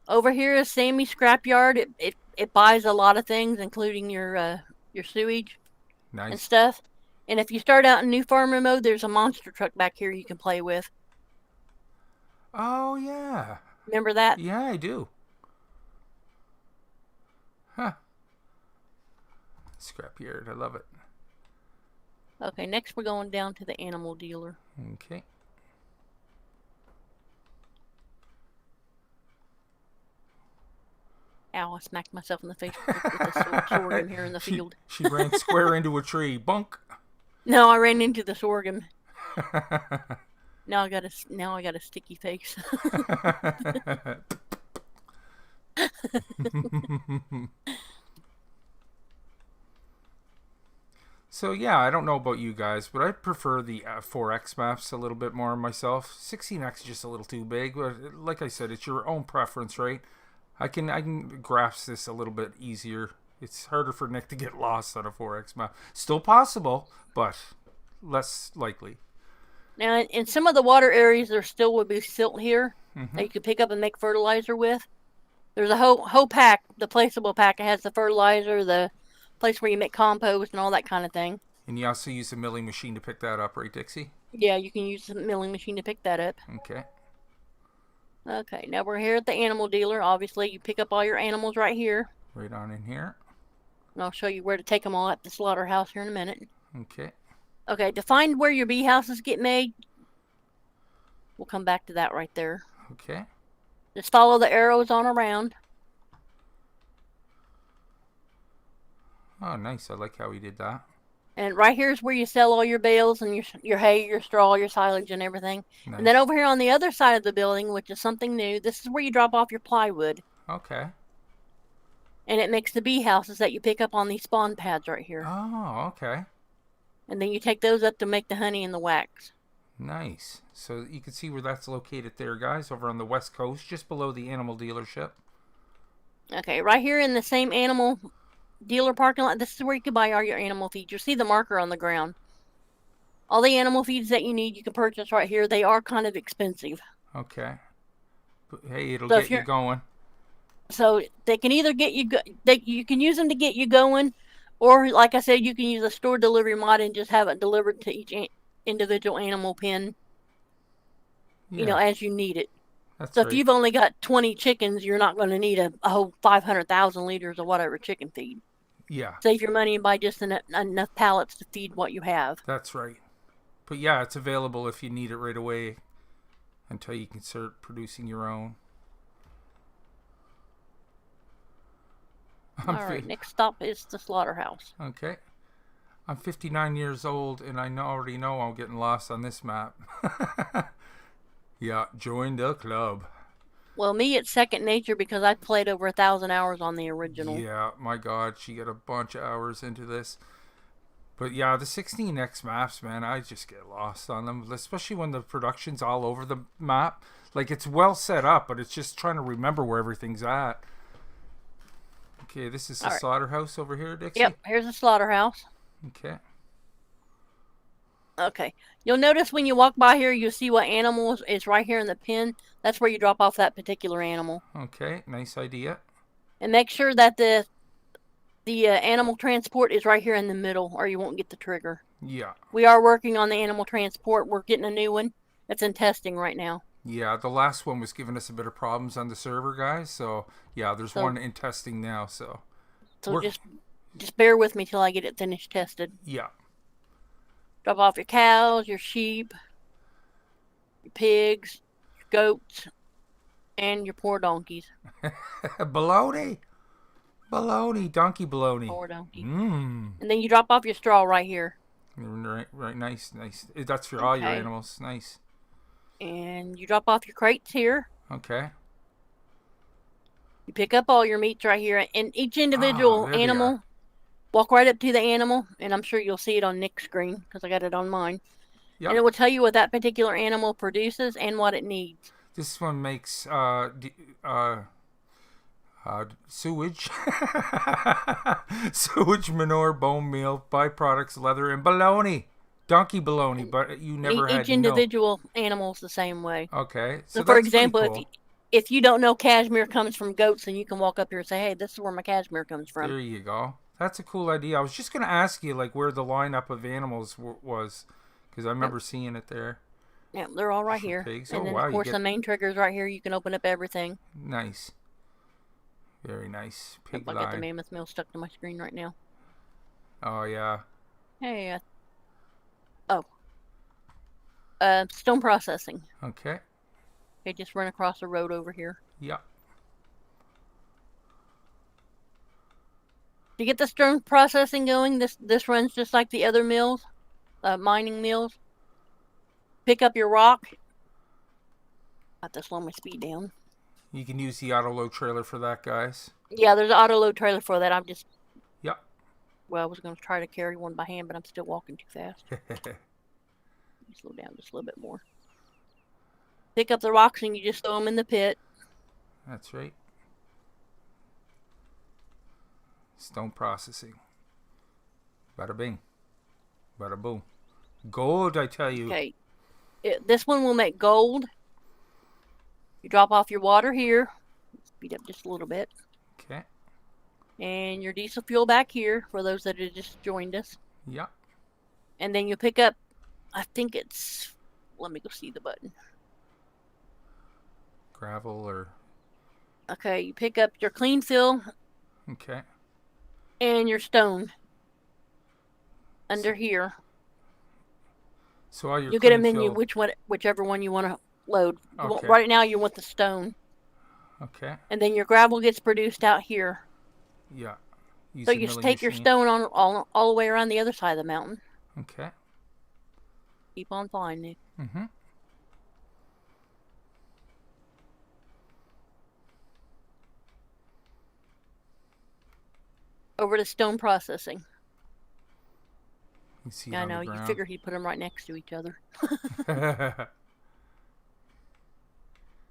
Over here is Sammy Scrapyard. It buys a lot of things, including your sewage and stuff. And if you start out in new farmer mode, there's a monster truck back here you can play with. Oh, yeah. Remember that? Yeah, I do. Huh. Scrapyard. I love it. Okay, next we're going down to the animal dealer. Okay. Ow, I smacked myself in the face with the sorghum here in the field. She ran square into a tree. Bunk. No, I ran into the sorghum. Now I got a sticky face. So yeah, I don't know about you guys, but I prefer the 4X maps a little bit more myself. 16X is just a little too big, but like I said, it's your own preference, right? I can grasp this a little bit easier. It's harder for Nick to get lost on a 4X map. Still possible, but less likely. Now, in some of the water areas, there still would be silt here that you could pick up and make fertilizer with. There's a whole pack, the placeable pack. It has the fertilizer, the place where you make compost and all that kind of thing. And you also use a milling machine to pick that up, right, Dixie? Yeah, you can use the milling machine to pick that up. Okay. Okay, now we're here at the animal dealer. Obviously, you pick up all your animals right here. Right on in here. And I'll show you where to take them all at the slaughterhouse here in a minute. Okay. Okay, to find where your bee houses get made, we'll come back to that right there. Okay. Just follow the arrows on around. Oh, nice. I like how he did that. And right here is where you sell all your bales and your hay, your straw, your silage, and everything. Nice. And then over here on the other side of the building, which is something new, this is where you drop off your plywood. Okay. And it makes the bee houses that you pick up on these spawn pads right here. Oh, okay. And then you take those up to make the honey and the wax. Nice. So you can see where that's located there, guys, over on the west coast, just below the animal dealership. Okay, right here in the same animal dealer parking lot, this is where you can buy all your animal feeds. You'll see the marker on the ground. All the animal feeds that you need, you can purchase right here. They are kind of expensive. Okay. But, hey, it'll So get you going. So they can either get you, you can use them to get you going, or like I said, you can use a store delivery mod and just have it delivered to each individual animal pen, you know, as you need it. That's So right. if you've only got 20 chickens, you're not going to need a whole 500,000 liters of whatever chicken feed. Yeah. Save your money and buy just enough pallets to feed what you have. That's right. But yeah, it's available if you need it right away until you can start producing your own. All right, next stop is the slaughterhouse. Okay. I'm 59 years old, and I already know I'm getting lost on this map. Yeah, join the club. Well, me, it's second nature because I played over 1,000 hours on the original. Yeah, my God, she got a bunch of hours into this. But yeah, the 16x maps, man, I just get lost on them, especially when the production's all over the map. Like, it's well set up, but it's just trying to remember where everything's at. Okay, this is the slaughterhouse over here, Dixie? Yep, here's the slaughterhouse. Okay. Okay. You'll notice when you walk by here, you'll see what animal is right here in the pen. That's where you drop off that particular animal. Okay, nice idea. And make sure that the animal transport is right here in the middle, or you won't get the trigger. Yeah. We are working on the animal transport. We're getting a new one. It's in testing right now. Yeah, the last one was giving us a bit of problems on the server, guys. So, yeah, there's one in testing now. So just bear with me till I get it finished tested. Yeah. Drop off your cows, your sheep, your pigs, your goats, and your poor donkeys. Baloney. Baloney. Donkey baloney. Poor donkey. Mmm. And then you drop off your straw right here. Right, nice. That's for all your animals. Nice. And you drop off your crates here. Okay. You pick up all your meats right here. And each individual animal, walk right up to the animal. And I'm sure you'll see it on Nick's screen because I got it on mine. Yep. And it will tell you what that particular animal produces and what it needs. This one makes sewage, sewage, manure, bone meal, byproducts, leather, and baloney. Donkey baloney, but you never had each individual animal's the same way. Okay. So for example, cool. if you don't know cashmere comes from goats, then you can walk up here and say, hey, this is where my cashmere comes from. There you go. That's a cool idea. I was just going to ask you like where the lineup of animals was, because I remember seeing it there. Yeah, they're all right here. Pigs. And then, of course, the main trigger's right here. You can open up everything. Nice. Very nice. Pig line. I got the mammoth mill stuck to my screen right now. Oh, yeah. Hey, stone processing. Okay. Okay, just run across the road over here. Yeah. To get the stone processing going, this runs just like the other mills, mining mills. Pick up your rock. I have to slow my speed down. You can use the auto load trailer for that, guys. Yeah, there's an auto load trailer for that. I'm just... Yeah. Well, I was going to try to carry one by hand, but I'm still walking too fast. Slow down just a little bit more. Pick up the rocks and you just throw them in the pit. That's right. Stone processing. Bada bing. Bada boom. Gold, I tell you. Okay. This one will make gold. You drop off your water here. Speed up just a little bit. Okay. And your diesel fuel back here for those that have just joined us. Yeah. And then you'll pick up, I think it's, let me go see the button. Gravel or... Okay, you pick up your clean fill Okay. and your stone under here. So all your You'll get a clean menu, fill... whichever one you want to load. Okay. Right now you want the stone. Okay. And then your gravel gets produced out here. Yeah. Use So the you milling take your machine. stone on all the way around the other side of the mountain. Okay. Keep on flying, Nick. Mm-hmm. Over to stone processing. You see it Yeah, I on know. the You ground. figure he'd put them right next to each other.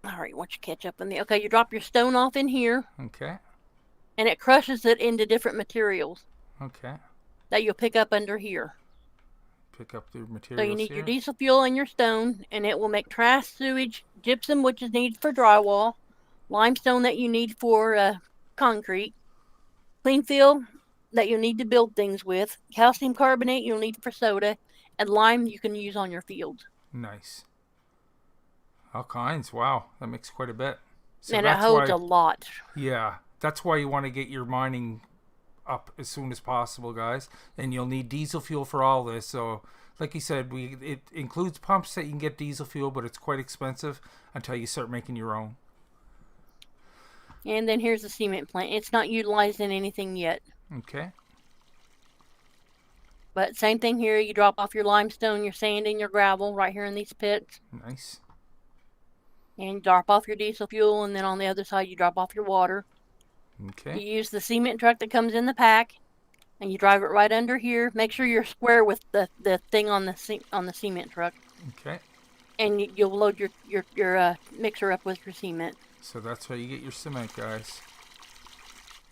All right, once you catch up in the... Okay, you drop your stone off in here. Okay. And it crushes it into different materials. Okay. That you'll pick up under here. Pick up the materials So you need here. your diesel fuel and your stone, and it will make trash, sewage, gypsum, which is needed for drywall, limestone that you need for concrete, clean fill that you need to build things with, calcium carbonate you'll need for soda, and lime you can use on your fields. Nice. All kinds. Wow, that makes quite a bit. So and it holds a lot. Yeah, that's why you want to get your mining up as soon as possible, guys. And you'll need diesel fuel for all this. So, like you said, it includes pumps that you can get diesel fuel, but it's quite expensive until you start making your own. And then here's the cement plant. It's not utilized in anything yet. Okay. But same thing here. You drop off your limestone, your sand, and your gravel right here in these pits. Nice. And you drop off your diesel fuel, and then on the other side you drop off your water. Okay. You use the cement truck that comes in the pack, and you drive it right under here. Make sure you're square with the thing on the cement truck. Okay. And you'll load your mixer up with your cement. So that's how you get your cement, guys.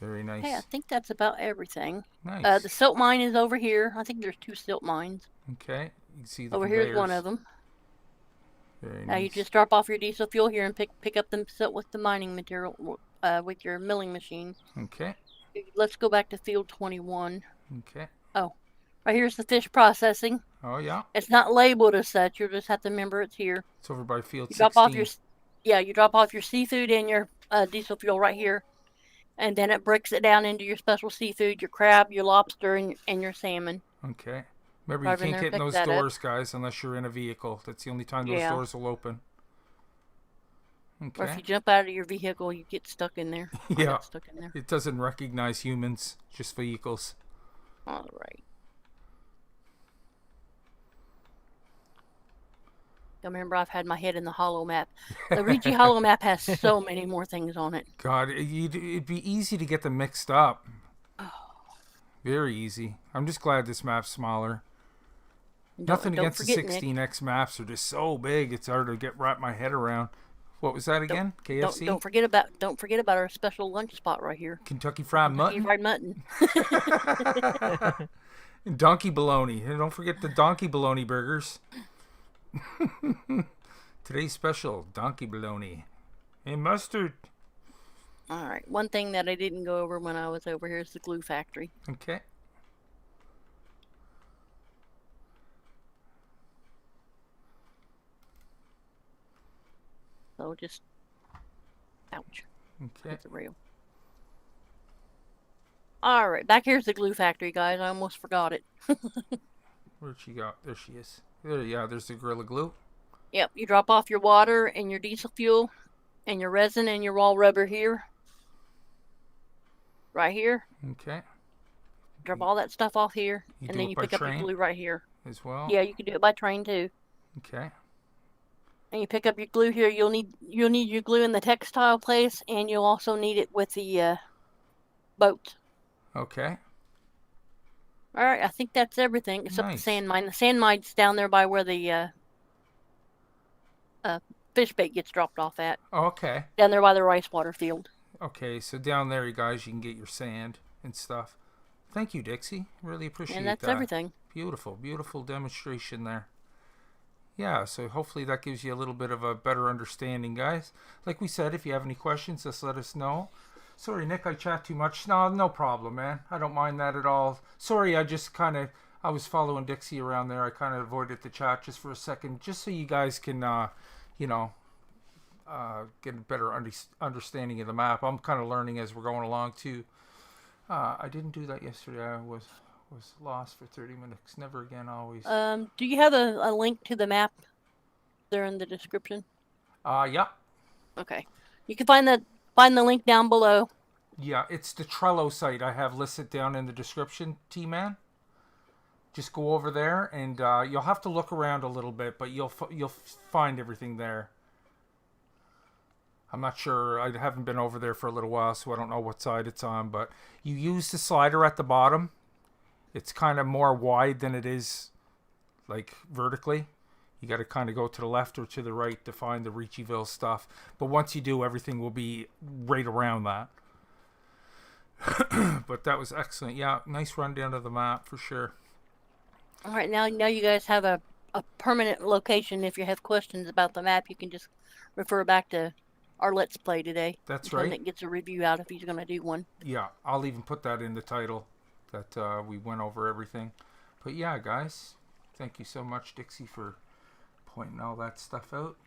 Very nice. Hey, I think that's about everything. Nice. The silt mine is over here. I think there's 2 silt mines. Okay. You can see the Over conveyors. here's one of them. Very Now nice. you just drop off your diesel fuel here and pick up the silt with the mining material with your milling machine. Okay. Let's go back to field 21. Okay. Oh, right here's the fish processing. Oh, yeah. It's not labeled as such. You'll just have to remember it's here. It's over by field You 16. drop off you drop off your seafood and your diesel fuel right here, and then it breaks it down into your special seafood, your crab, your lobster, and your salmon. Okay. Remember, Drive you in can't there, get in pick those that up. doors, guys, unless you're in a vehicle. That's the only time those Yeah. doors will open. Or if Okay. you jump out of your vehicle, you get stuck in there. I Yeah. got stuck in there. It doesn't recognize humans, just vehicles. All right. Remember, I've had my head in the hollow map. The Ricci hollow map has so many more things on it. God, it'd be easy to get them mixed up. Very easy. I'm just glad this map's smaller. Nothing don't against the forget, Nick, 16X maps are just so big. It's hard to wrap my head around. What was that again? KFC? Don't forget about our special lunch spot right here. Kentucky Fried Mutton? Fried mutton. And donkey bologna. And don't forget the donkey bologna burgers. Today's special, donkey bologna. And mustard. All right. One thing that I didn't go over when I was over here is the glue factory. Okay. So just, ouch. Okay. It's a rail. All right. Back here's the glue factory, guys. I almost forgot it. Where'd she go? There she is. There, yeah, there's the Gorilla Glue. Yep. You drop off your water and your diesel fuel and your resin and your raw rubber here. Right here. Okay. Drop all that stuff off here, You and do then it you by pick up train? your glue right here. As well. Yeah, you can do it by train too. Okay. And you pick up your glue here. You'll need your glue in the textile place, and you'll also need it with the boat. Okay. All right, I think that's everything except the Nice. sand mine. The sand mine's down there by where the fish bait gets dropped off at. Oh, okay. Down there by the rice water field. Okay, so down there, you guys, you can get your sand and stuff. Thank you, Dixie. Really appreciate that. And that's everything. Beautiful, beautiful demonstration there. Yeah, so hopefully that gives you a little bit of a better understanding, guys. Like we said, if you have any questions, just let us know. Sorry, Nick, I chat too much. No, no problem, man. I don't mind that at all. Sorry, I just kind of, I was following Dixie around there. I kind of avoided the chat just for a second, just so you guys can, you know, get a better understanding of the map. I'm kind of learning as we're going along, too. I didn't do that yesterday. I was lost for 30 minutes. Never again, always. Do you have a link to the map there in the description? Yeah. Okay. You can find the link down below. Yeah, it's the Trello site I have listed down in the description, T-Man. Just go over there, and you'll have to look around a little bit, but you'll find everything there. I'm not sure. I haven't been over there for a little while, so I don't know what side it's on. But you use the slider at the bottom. It's kind of more wide than it is, like, vertically. You got to kind of go to the left or to the right to find the Ricciville stuff. But once you do, everything will be right around that. But that was excellent. Yeah, nice rundown of the map for sure. All right, now you guys have a permanent location. If you have questions about the map, you can just refer back to our Let's Play today. That's right. And it gets a review out if he's going to do one. Yeah, I'll even put that in the title, that we went over everything. But yeah, guys, thank you so much, Dixie, for pointing all that stuff out.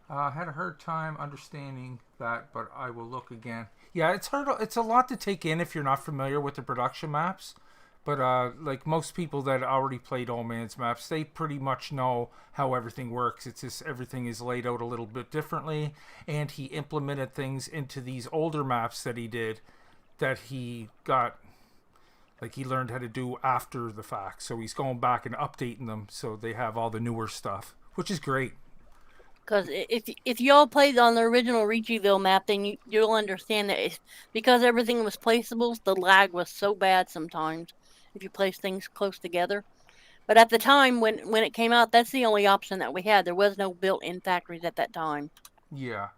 I had a hard time understanding that, but I will look again. Yeah, it's hard. It's a lot to take in if you're not familiar with the production maps. But like most people that already played Old Man's maps, they pretty much know how everything works. It's just everything is laid out a little bit differently, and he implemented things into these older maps that he did, that he got, like, he learned how to do after the fact. So he's going back and updating them so they have all the newer stuff, which is great. Because if y'all played on the original Ricciville map, then you'll understand that because everything was placeable, the lag was so bad sometimes if you place things close together. But at the time when it came out, that's the only option that we had. There was no built-in factories at that time. Yeah.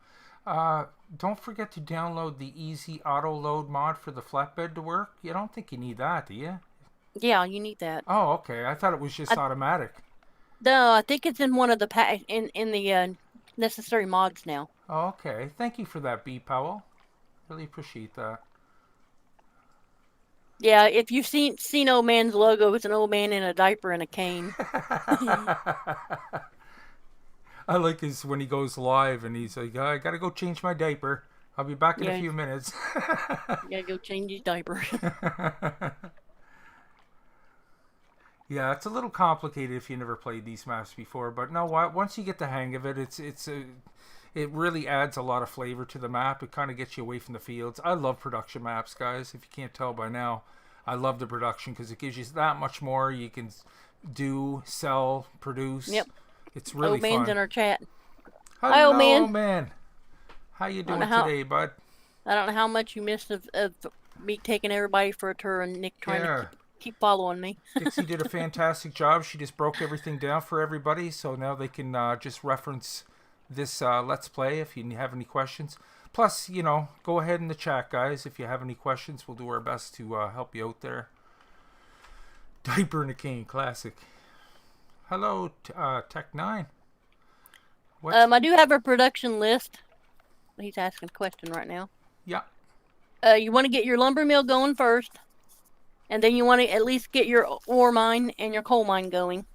Don't forget to download the Easy Auto Load mod for the flatbed to work. You don't think you need that, do you? Yeah, you need that. Oh, okay. I thought it was just automatic. No, I think it's in one of the in the necessary mods now. Oh, okay. Thank you for that, B. Powell. Really appreciate that. Yeah, if you've seen Old Man's logo, it's an old man in a diaper and a cane. I like his when he goes live and he's like, I gotta go change my diaper. I'll be back in a few minutes. Yeah, go change his diaper. Yeah, it's a little complicated if you never played these maps before, but no, once you get the hang of it, it really adds a lot of flavor to the map. It kind of gets you away from the fields. I love production maps, guys. If you can't tell by now, I love the production because it gives you that much more. You can do, sell, produce. Yep. It's really Old Man's fun. in our chat. Hello, hi, Old Man. Old Man. How you doing today, bud? I don't know how much you missed of me taking everybody for a tour and Nick trying to keep following me. Dixie did a fantastic job. She just broke everything down for everybody, so now they can just reference this Let's Play if you have any questions. Plus, you know, go ahead in the chat, guys. If you have any questions, we'll do our best to help you out there. Diaper and a cane, classic. Hello, Tech9. I do have a production list. He's asking a question right now. Yeah. You want to get your lumber mill going first, and then you want to at least get your ore mine and your coal mine going.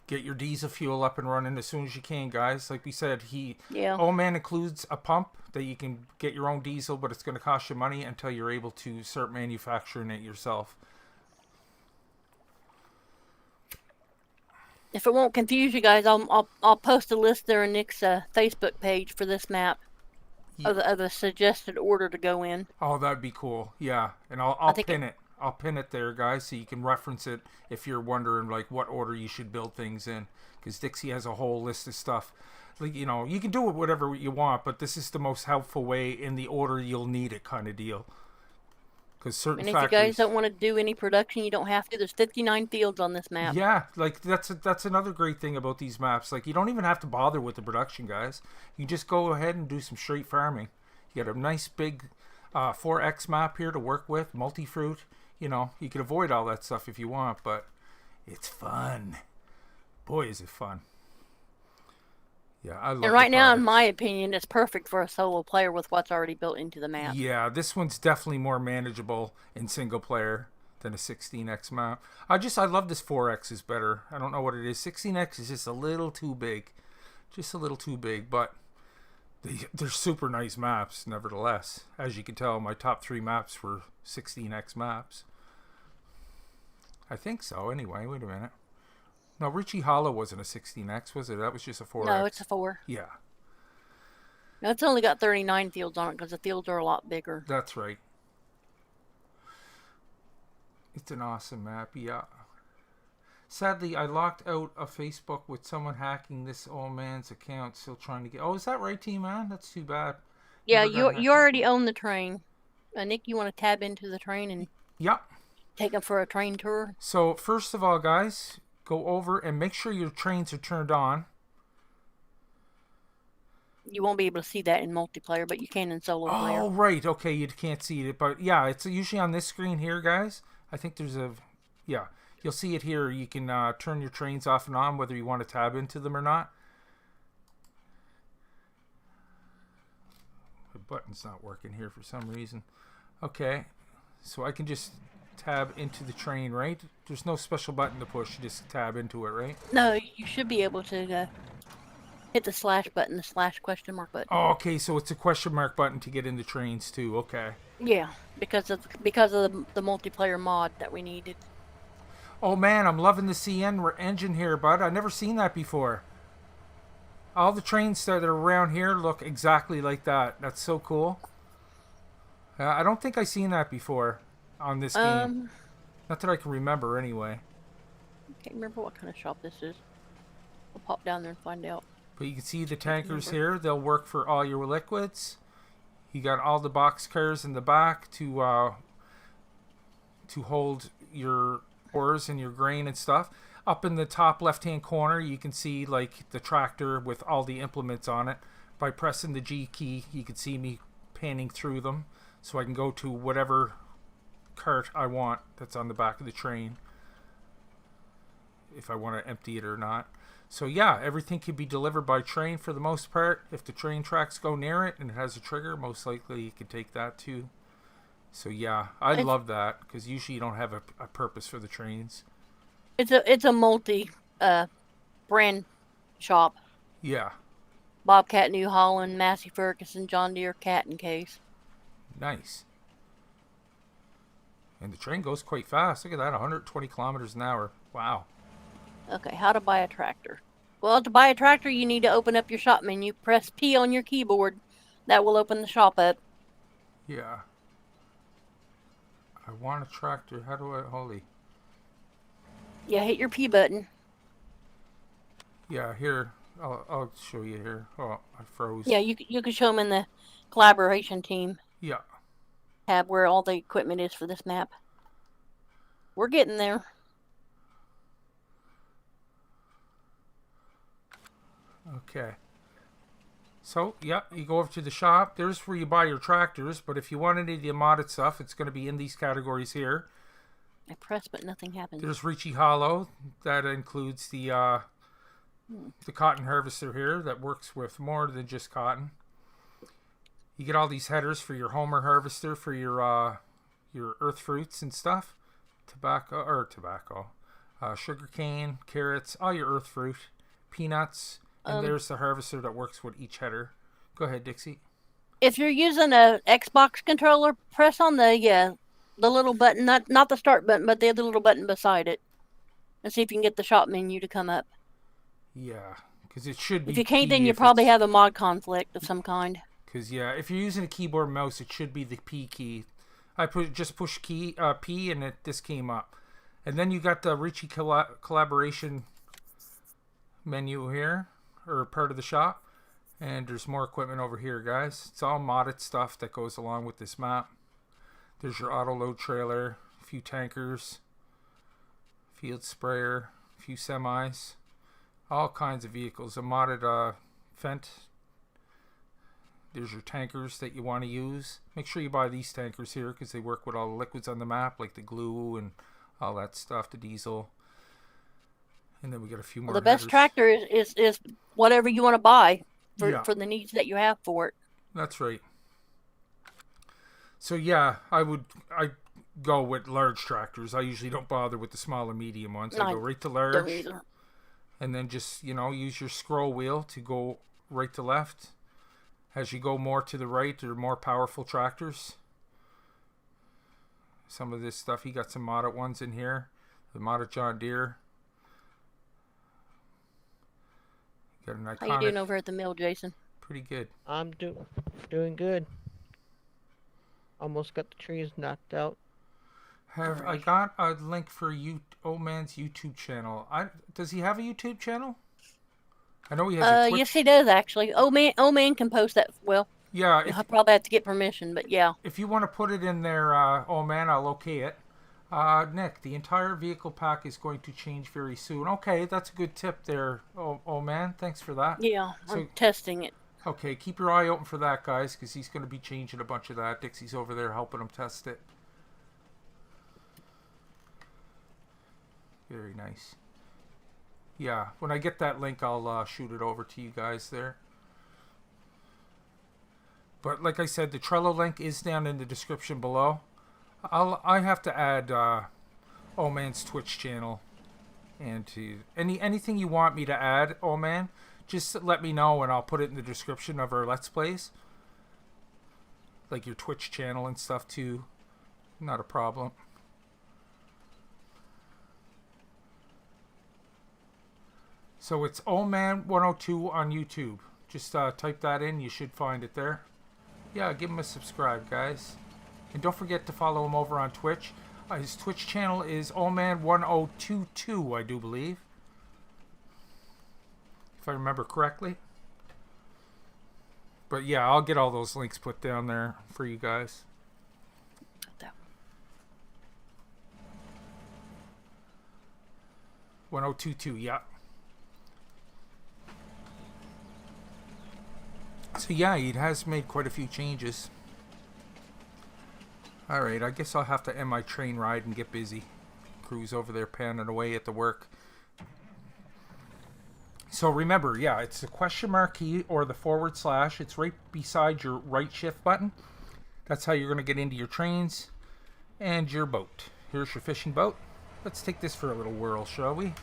Get your diesel fuel up and running as soon as you can, guys. Like we said, Yeah. Old Man includes a pump that you can get your own diesel, but it's going to cost you money until you're able to start manufacturing it yourself. If it won't confuse you guys, I'll post a list there in Nick's Facebook page for this map of a suggested order to go in. Oh, that'd be cool. Yeah, and I'll pin it. I'll pin it there, guys, so you can reference it if you're wondering like what order you should build things in. Because Dixie has a whole list of stuff. Like, you know, you can do it whatever you want, but this is the most helpful way in the order you'll need it kind of deal. Because certain and if factories, you guys don't want to do any production, you don't have to. There's 59 fields on this map. Yeah, like that's another great thing about these maps. Like, you don't even have to bother with the production, guys. You just go ahead and do some straight farming. You got a nice big 4X map here to work with, multi-fruit. You know, you can avoid all that stuff if you want, but it's fun. Boy, is it fun. Yeah, I love And right the now, in products. my opinion, it's perfect for a solo player with what's already built into the map. Yeah, this one's definitely more manageable in single player than a 16x map. I love this 4x is better. I don't know what it is. 16x is just a little too big. Just a little too big, but they're super nice maps nevertheless. As you can tell, my top 3 maps were 16x maps. I think so anyway. Wait a minute. No, Richie Hollow wasn't a 16x, was it? That was just a 4x. No, it's a 4. Yeah, No, it's only got 39 fields on it because the fields are a lot bigger. that's right. It's an awesome map, yeah. Sadly, I locked out of Facebook with someone hacking this old man's account, still trying to get... Oh, is that right, T-Man? That's too bad. Yeah, Never got hacked you already before. own the train. Nick, you want to tab into the train and Yeah. take them for a train tour? So, first of all, guys, go over and make sure your trains are turned on. You won't be able to see that in multiplayer, but you can in solo player. Oh, right. Okay, you can't see it. But, yeah, it's usually on this screen here, guys. I think there's a... Yeah. You'll see it here. You can turn your trains off and on, whether you want to tab into them or not. The button's not working here for some reason. Okay. So I can just tab into the train, right? There's no special button to push. You just tab into it, right? No, you should be able to hit the slash button, the slash question mark button. Oh, okay. So it's a question mark button to get into trains, too. Okay. Yeah, because of the multiplayer mod that we needed. Oh, man, I'm loving the CN engine here, bud. I've never seen that before. All the trains that are around here look exactly like that. That's so cool. I don't think I've seen that before on this game. Not that I can remember, anyway. I can't remember what kind of shop this is. I'll pop down there and find out. But you can see the tankers here. They'll work for all your liquids. You got all the box cars in the back to hold your ores and your grain and stuff. Up in the top left-hand corner, you can see like the tractor with all the implements on it. By pressing the G key, you can see me panning through them, so I can go to whatever cart I want that's on the back of the train, if I want to empty it or not. So yeah, everything can be delivered by train for the most part. If the train tracks go near it and it has a trigger, most likely you can take that too. So yeah, I love that, because usually you don't have a purpose for the trains. It's a multi brand shop. Yeah. Bobcat New Holland, Massey Ferguson, John Deere, Cat and Case. Nice. And the train goes quite fast. Look at that, 120 kilometers an hour. Wow. Okay, how to buy a tractor. Well, to buy a tractor, you need to open up your shop menu. Press P on your keyboard. That will open the shop up. Yeah. I want a tractor. How do I... Holy. Yeah, hit your P button. Yeah, here. I'll show you here. Oh, I froze. Yeah, you can show them in the collaboration team Yeah. tab where all the equipment is for this map. We're getting there. Okay. So, yeah, you go over to the shop. There's where you buy your tractors, but if you want any of the modded stuff, it's going to be in these categories here. I press, but nothing happens. There's Richie Hollow. That includes the cotton harvester here that works with more than just cotton. You get all these headers for your Homer harvester for your earth fruits and stuff. Tobacco. Sugar cane, carrots, all your earth fruit, peanuts. And there's the harvester that works with each header. Go ahead, Dixie. If you're using a Xbox controller, press on the little button, not the start button, but the other little button beside it, and see if you can get the shop menu to come up. Yeah, because it should be. If you can't, then you probably have a mod conflict of some kind. Because yeah, if you're using a keyboard and mouse, it should be the P key. I just push P, and this came up, and then you got the Richie collaboration menu here, or part of the shop, and there's more equipment over here, guys. It's all modded stuff that goes along with this map. There's your auto load trailer, a few tankers, field sprayer, a few semis, all kinds of vehicles. A modded Fendt. There's your tankers that you want to use. Make sure you buy these tankers here because they work with all the liquids on the map, like the glue and all that stuff, the diesel. And then we got a few more Well, the best headers. tractor is whatever you want to buy Yeah. for the needs that you have for it. That's right. So yeah, I go with large tractors. I usually don't bother with the small and medium ones. I go right to Don't large, either. and then just use your scroll wheel to go right to left. As you go more to the right, there are more powerful tractors. Some of this stuff, you got some modded ones in here. The modded John Deere. Got an iconic. How you doing over at the mill, Jason? Pretty good. I'm doing good. Almost got the trees knocked out. I got a link for Old Man's YouTube channel. Does he have a YouTube channel? I know he has a Twitch. Yes, he does actually. Old man can post that. Well, Yeah, I'll probably have to get permission, but yeah. if you want to put it in there, Old Man, I'll okay it. Nick, the entire vehicle pack is going to change very soon. Okay, that's a good tip there, old man. Thanks for that. Yeah, So- I'm testing it. Okay, keep your eye open for that, guys, because he's going to be changing a bunch of that. Dixie's over there helping him test it. Very nice. Yeah, when I get that link, I'll shoot it over to you guys there. But like I said, the Trello link is down in the description below. I have to add Old Man's Twitch channel, and to anything you want me to add, Old Man, just let me know and I'll put it in the description of our Let's Plays. Like your Twitch channel and stuff too. Not a problem. So it's Old Man 102 on YouTube. Just type that in, you should find it there. Yeah, give him a subscribe, guys. And don't forget to follow him over on Twitch. His Twitch channel is oldman1022, I do believe. If I remember correctly. But yeah, I'll get all those links put down there for you guys. That 1022, yeah. So yeah, he has made quite a few changes. Alright, I guess I'll have to end my train ride and get busy. Crew's over there panning away at the work. So remember, yeah, it's the question mark key or the /. It's right beside your right shift button. That's how you're going to get into your trains and your boat. Here's your fishing boat. Let's take this for a little whirl, shall we?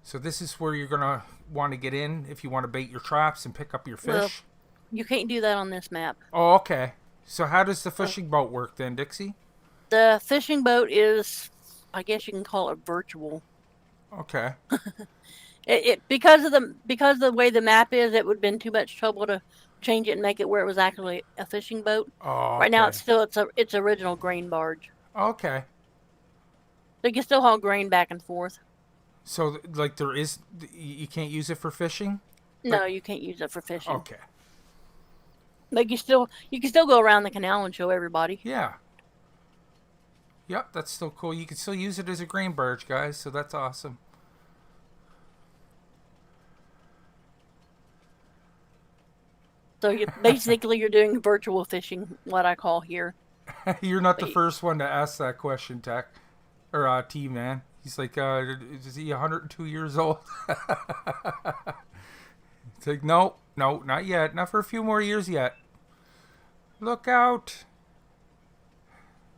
So this is where you're going to want to get in if you want to bait your traps and pick up your fish. Well, you can't do that on this map. Oh, okay. So how does the fishing boat work then, Dixie? The fishing boat is, I guess you can call it virtual. Okay. Because of the way the map is, it would have been too much trouble to change it and make it where it was actually a fishing boat. Oh, Right now, okay. it's original grain barge. Okay. So you can still haul grain back and forth. So, like, you can't use it for fishing? No, you can't use it for fishing. Okay. But you can still go around the canal and show everybody. Yeah. Yep, that's still cool. You can still use it as a grain barge, guys, so that's awesome. So you're doing virtual fishing, what I call here. You're not the first one to ask that question, Tech. Or, T-Man. He's like, is he 102 years old? It's like, no, not yet. Not for a few more years yet. Look out.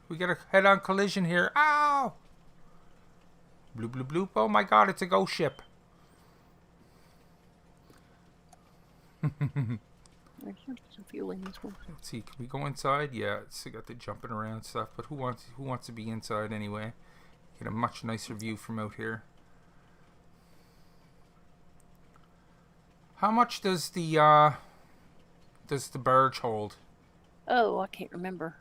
We got a head-on collision here. Ow! Bloop, bloop, bloop. Oh my god, it's a ghost ship. There's some fuel in this one. Let's see, can we go inside? Yeah, it's got the jumping around stuff, but who wants to be inside anyway? Get a much nicer view from out here. How much does the barge hold? Oh, I can't remember.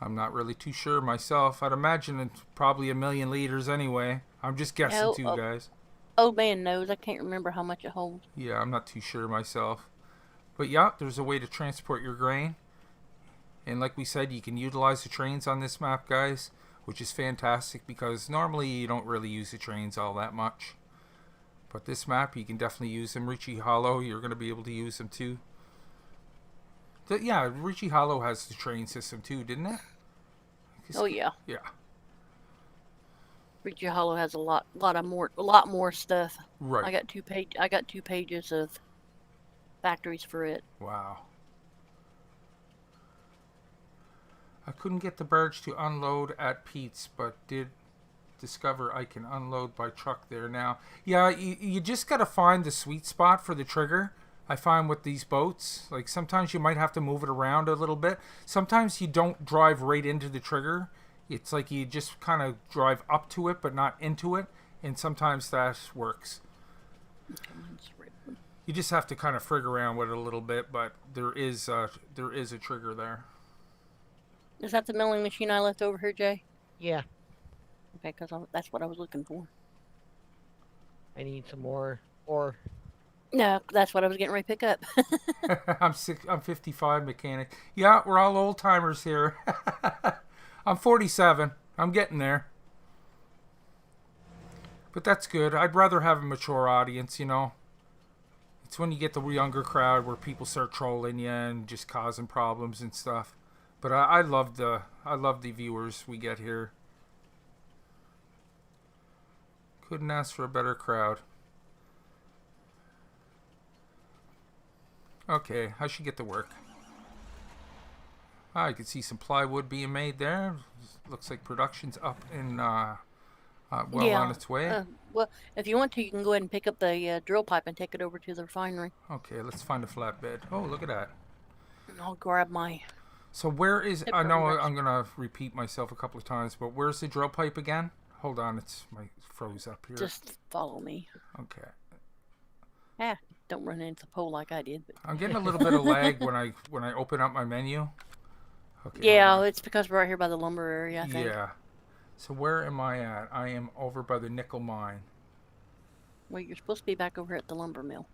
I'm not really too sure myself. I'd imagine it's probably 1 million liters anyway. I'm just guessing too, guys. Old man knows. I can't remember how much it holds. Yeah, I'm not too sure myself. But yeah, there's a way to transport your grain. And like we said, you can utilize the trains on this map, guys, which is fantastic because normally you don't really use the trains all that much. But this map, you can definitely use them. Ricciville Hollow, you're going to be able to use them too. Yeah, Ricciville Hollow has the train system too, didn't it? Oh, yeah. Yeah. Ridge Hollow has a lot more stuff. Right. I got two pages of factories for it. Wow. I couldn't get the barge to unload at Pete's, but did discover I can unload by truck there now. Yeah, you just got to find the sweet spot for the trigger. I find with these boats, like sometimes you might have to move it around a little bit. Sometimes you don't drive right into the trigger. It's like you just kind of drive up to it, but not into it. And sometimes that works. You just have to kind of frig around with it a little bit, but there is a trigger there. Is that the milling machine I left over here, Jay? Yeah, Okay, because that's what I was looking for. I need some more ore. No, that's what I was getting ready to pick up. I'm 55 mechanic. Yeah, we're all old timers here. I'm 47. I'm getting there. But that's good. I'd rather have a mature audience, you know. It's when you get the younger crowd where people start trolling you and just causing problems and stuff. But I love the viewers we get here. Couldn't ask for a better crowd. Okay, I should get to work. I can see some plywood being made there. Looks like production's up and on its way. Well, if you want to, you can go ahead and pick up the drill pipe and take it over to the refinery. Okay, let's find a flatbed. Oh, look at that. And I'll grab my... So where is... I know I'm going to repeat myself a couple of times, but where's the drill pipe again? Hold on, it's froze up here. Just follow me. Okay. Don't run into the pole like I did. But... I'm getting a little bit of lag when I open up my menu. Okay. Yeah, it's because we're right here by the lumber area, I think. Yeah. So where am I at? I am over by the nickel mine. Well, you're supposed to be back over at the lumber mill.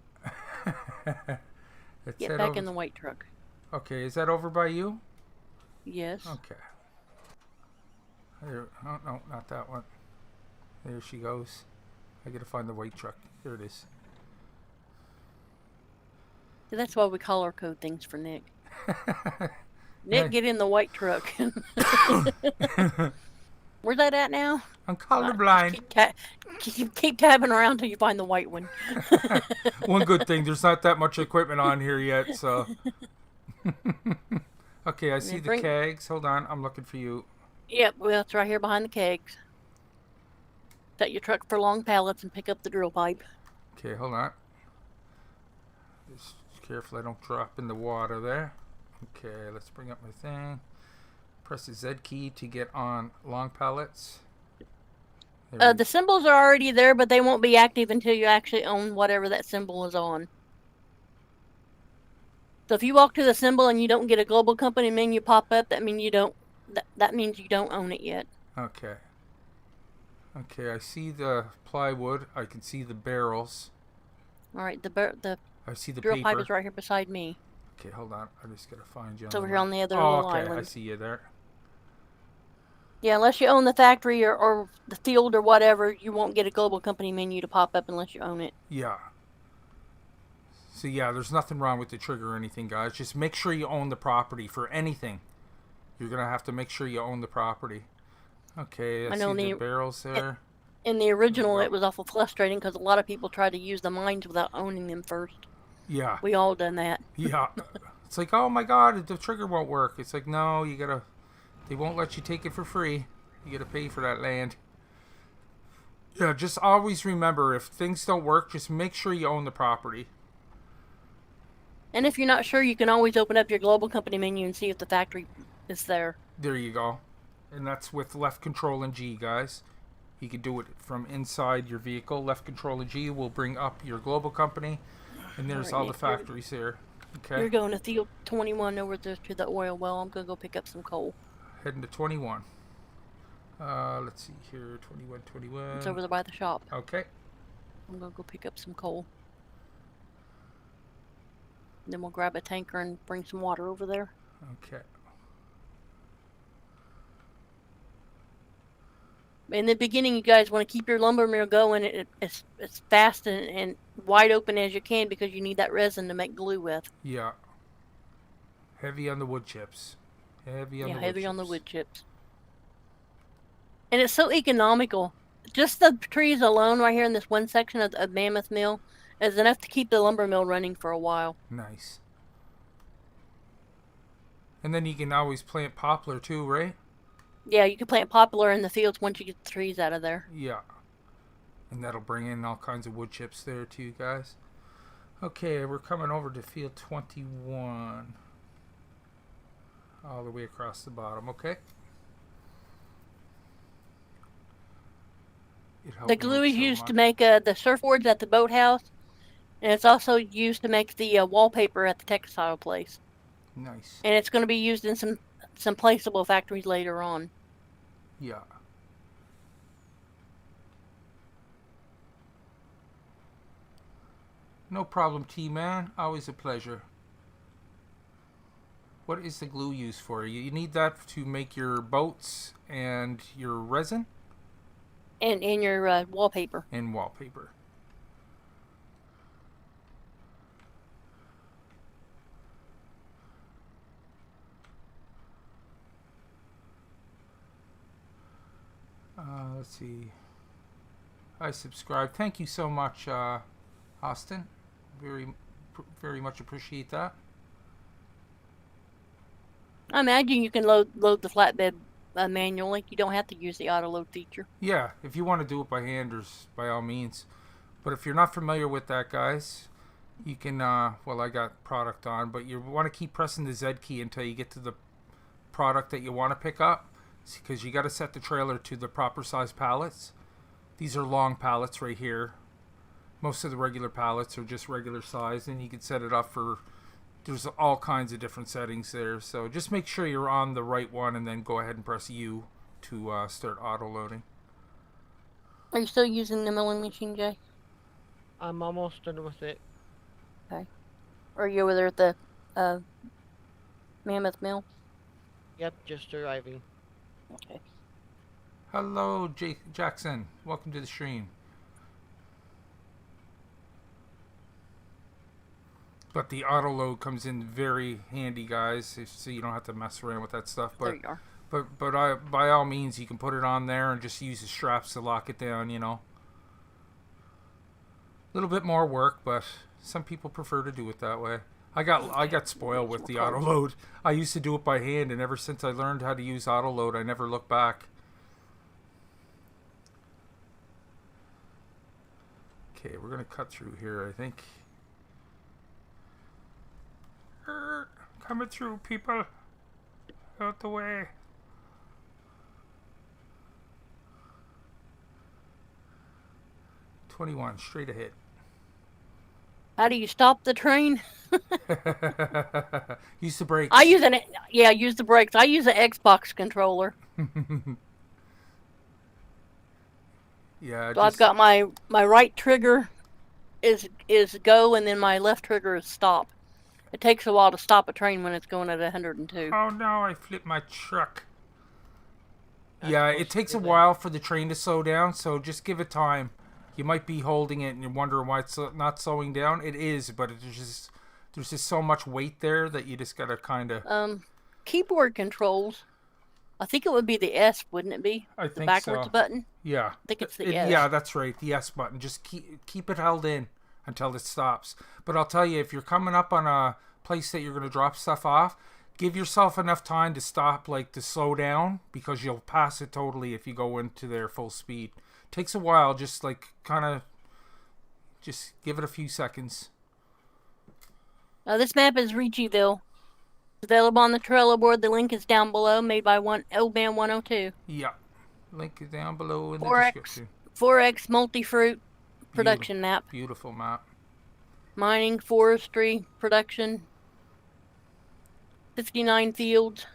Get back in the white truck. Okay, is that over by you? Yes. Okay. There. Oh, no, not that one. There she goes. I gotta find the white truck. Here it is. That's why we color code things for Nick. Nick, get in the white truck. Where's that at now? I'm colorblind. Keep tabbing around till you find the white one. One good thing, there's not that much equipment on here yet, so... Okay, I see the kegs. Hold on, I'm looking for you. Yep, well, it's right here behind the kegs. Set your truck for long pallets and pick up the drill pipe. Okay, hold on. Just careful I don't drop in the water there. Okay, let's bring up my thing. Press the Z key to get on long pallets. The symbols are already there, but they won't be active until you actually own whatever that symbol is on. So if you walk to the symbol and you don't get a global company menu pop up, that means you don't. That means you don't own it yet. Okay. Okay, I see the plywood. I can see the barrels. All right, I see the drill paper. pipe is right here beside me. Okay, hold on. I just gotta find you. It's over here on the other little island. I see you there. Yeah, unless you own the factory or the field or whatever, you won't get a global company menu to pop up unless you own it. Yeah. So yeah, there's nothing wrong with the trigger or anything, guys. Just make sure you own the property for anything. You're gonna have to make sure you own the property. Okay, I see the barrels there. In the original, it was awful frustrating because a lot of people try to use the mines without owning them first. Yeah. We all done that. Yeah. It's like, oh my god, the trigger won't work. It's like, no, you gotta... They won't let you take it for free. You gotta pay for that land. Yeah, just always remember, if things don't work, just make sure you own the property. And if you're not sure, you can always open up your global company menu and see if the factory is there. There you go. And that's with left control and G, guys. You can do it from inside your vehicle. Left control and G will bring up your global company. And there's all the factories here. Okay. You're going to field 21 over there to the oil well. I'm going to go pick up some coal. Heading to 21. Let's see here. 21. It's over there by the shop. Okay. I'm going to go pick up some coal. Then we'll grab a tanker and bring some water over there. Okay. In the beginning, you guys want to keep your lumber mill going as fast and wide open as you can because you need that resin to make glue with. Yeah. Heavy on the wood chips. Heavy on the wood chips. And it's so economical. just the trees alone right here in this one section of Mammoth Mill is enough to keep the lumber mill running for a while. Nice. And then you can always plant poplar too, right? Yeah, you can plant poplar in the fields once you get the trees out of there. Yeah. And that'll bring in all kinds of wood chips there too, guys. Okay, we're coming over to field 21. All the way across the bottom, okay? The glue is used to make the surfboards at the boathouse, and it's also used to make the wallpaper at the textile place. Nice. And it's going to be used in some placeable factories later on. Yeah. No problem, T-Man. Always a pleasure. What is the glue used for? You need that to make your boats and your resin? And your wallpaper. And wallpaper. Let's see. I subscribe. Thank you so much, Austin. Very much appreciate that. I imagine you can load the flatbed manually. You don't have to use the auto load feature. Yeah, if you want to do it by hand, or by all means. But if you're not familiar with that, guys, you can, well, I got product on, but you want to keep pressing the Z key until you get to the product that you want to pick up, because you got to set the trailer to the proper size pallets. These are long pallets right here. Most of the regular pallets are just regular size, and you can set it up for, there's all kinds of different settings there. So just make sure you're on the right one, and then go ahead and press U to start auto loading. Are you still using the milling machine, Jay? I'm almost done with it. Okay. Are you over there at the Mammoth Mill? Yep, just arriving. Okay. Hello, Jackson. Welcome to the stream. But the auto load comes in very handy, guys, so you don't have to mess around with that stuff. But there you are. But by all means, you can put it on there and just use the straps to lock it down, you know. A little bit more work, but some people prefer to do it that way. I got spoiled with the auto load. I used to do it by hand, and ever since I learned how to use auto load, I never looked back. Okay, we're gonna cut through here, I think. Coming through, people. Out the way. "21, straight ahead." How do you stop the train? Use the brakes. I use use the brakes. I use an Xbox controller. Yeah. So I've got my right trigger is go, and then my left trigger is stop. It takes a while to stop a train when it's going at 102. Oh no, I flipped my truck. Yeah, it takes a while for the train to slow down, so just give it time. You might be holding it and you're wondering why it's not slowing down. It is, but there's just so much weight there that you just gotta kind of... Keyboard controls. I think it would be the S, wouldn't it be? I think the backwards so. button? Yeah. I think it's the S. Yeah, that's right. The S button. Just keep it held in until it stops. But I'll tell you, if you're coming up on a place that you're going to drop stuff off, give yourself enough time to stop, like to slow down, because you'll pass it totally if you go into their full speed. Takes a while, just like kind of just give it a few seconds. This map is Ricciville. It's available on the Trello board. The link is down below, made by Oldman 102. Yeah. Link is down below in the 4X, description. 4X multi-fruit production map. Beautiful map. Mining, forestry, production. 59 fields.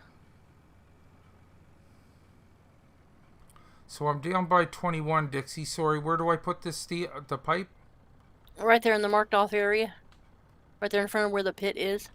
So I'm down by 21, Dixie. Sorry, where do I put this the pipe? Right there in the marked off area. Right there in front of where the pit is.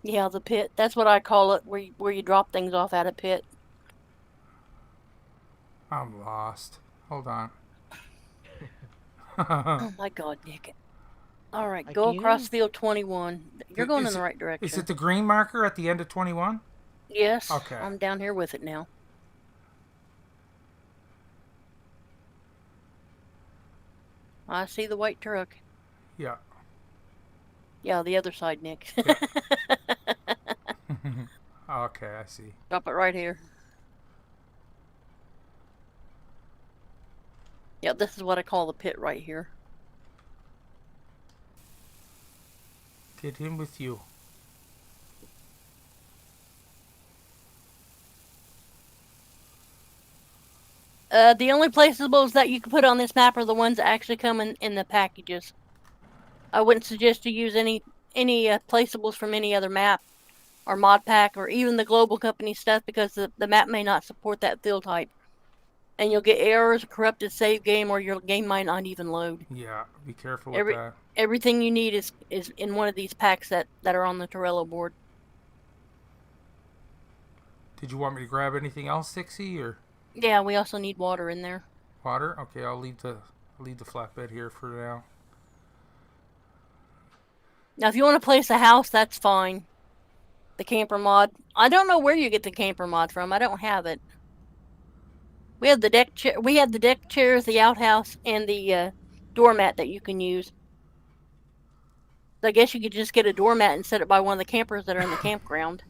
Yeah, the pit. That's what I call it, where you drop things off at a pit. I'm lost. Hold on. Oh my God, Nick. All right, go across Again? field 21. You're going in the right Is direction. it the green marker at the end of 21? Yes. Okay. I'm down here with it now. I see the white truck. Yeah. Yeah, the other side, Nick. Yeah. Okay, I see. Drop it right here. Yeah, this is what I call the pit right here. Get in with you. The only placeables that you can put on this map are the ones that actually come in the packages. I wouldn't suggest you use any placeables from any other map or mod pack or even the global company stuff because the map may not support that field type. And you'll get errors, corrupted save game, or your game might not even load. Yeah, be careful with that. Everything you need is in one of these packs that are on the Trello board. Did you want me to grab anything else, Dixie, or? Yeah, we also need water in there. Water? Okay, I'll leave the flatbed here for now. Now, if you want to place a house, that's fine. The camper mod. I don't know where you get the camper mod from. I don't have it. We have the deck chair. We have the deck chairs, the outhouse, and the doormat that you can use. So I guess you could just get a doormat and set it by one of the campers that are in the campground.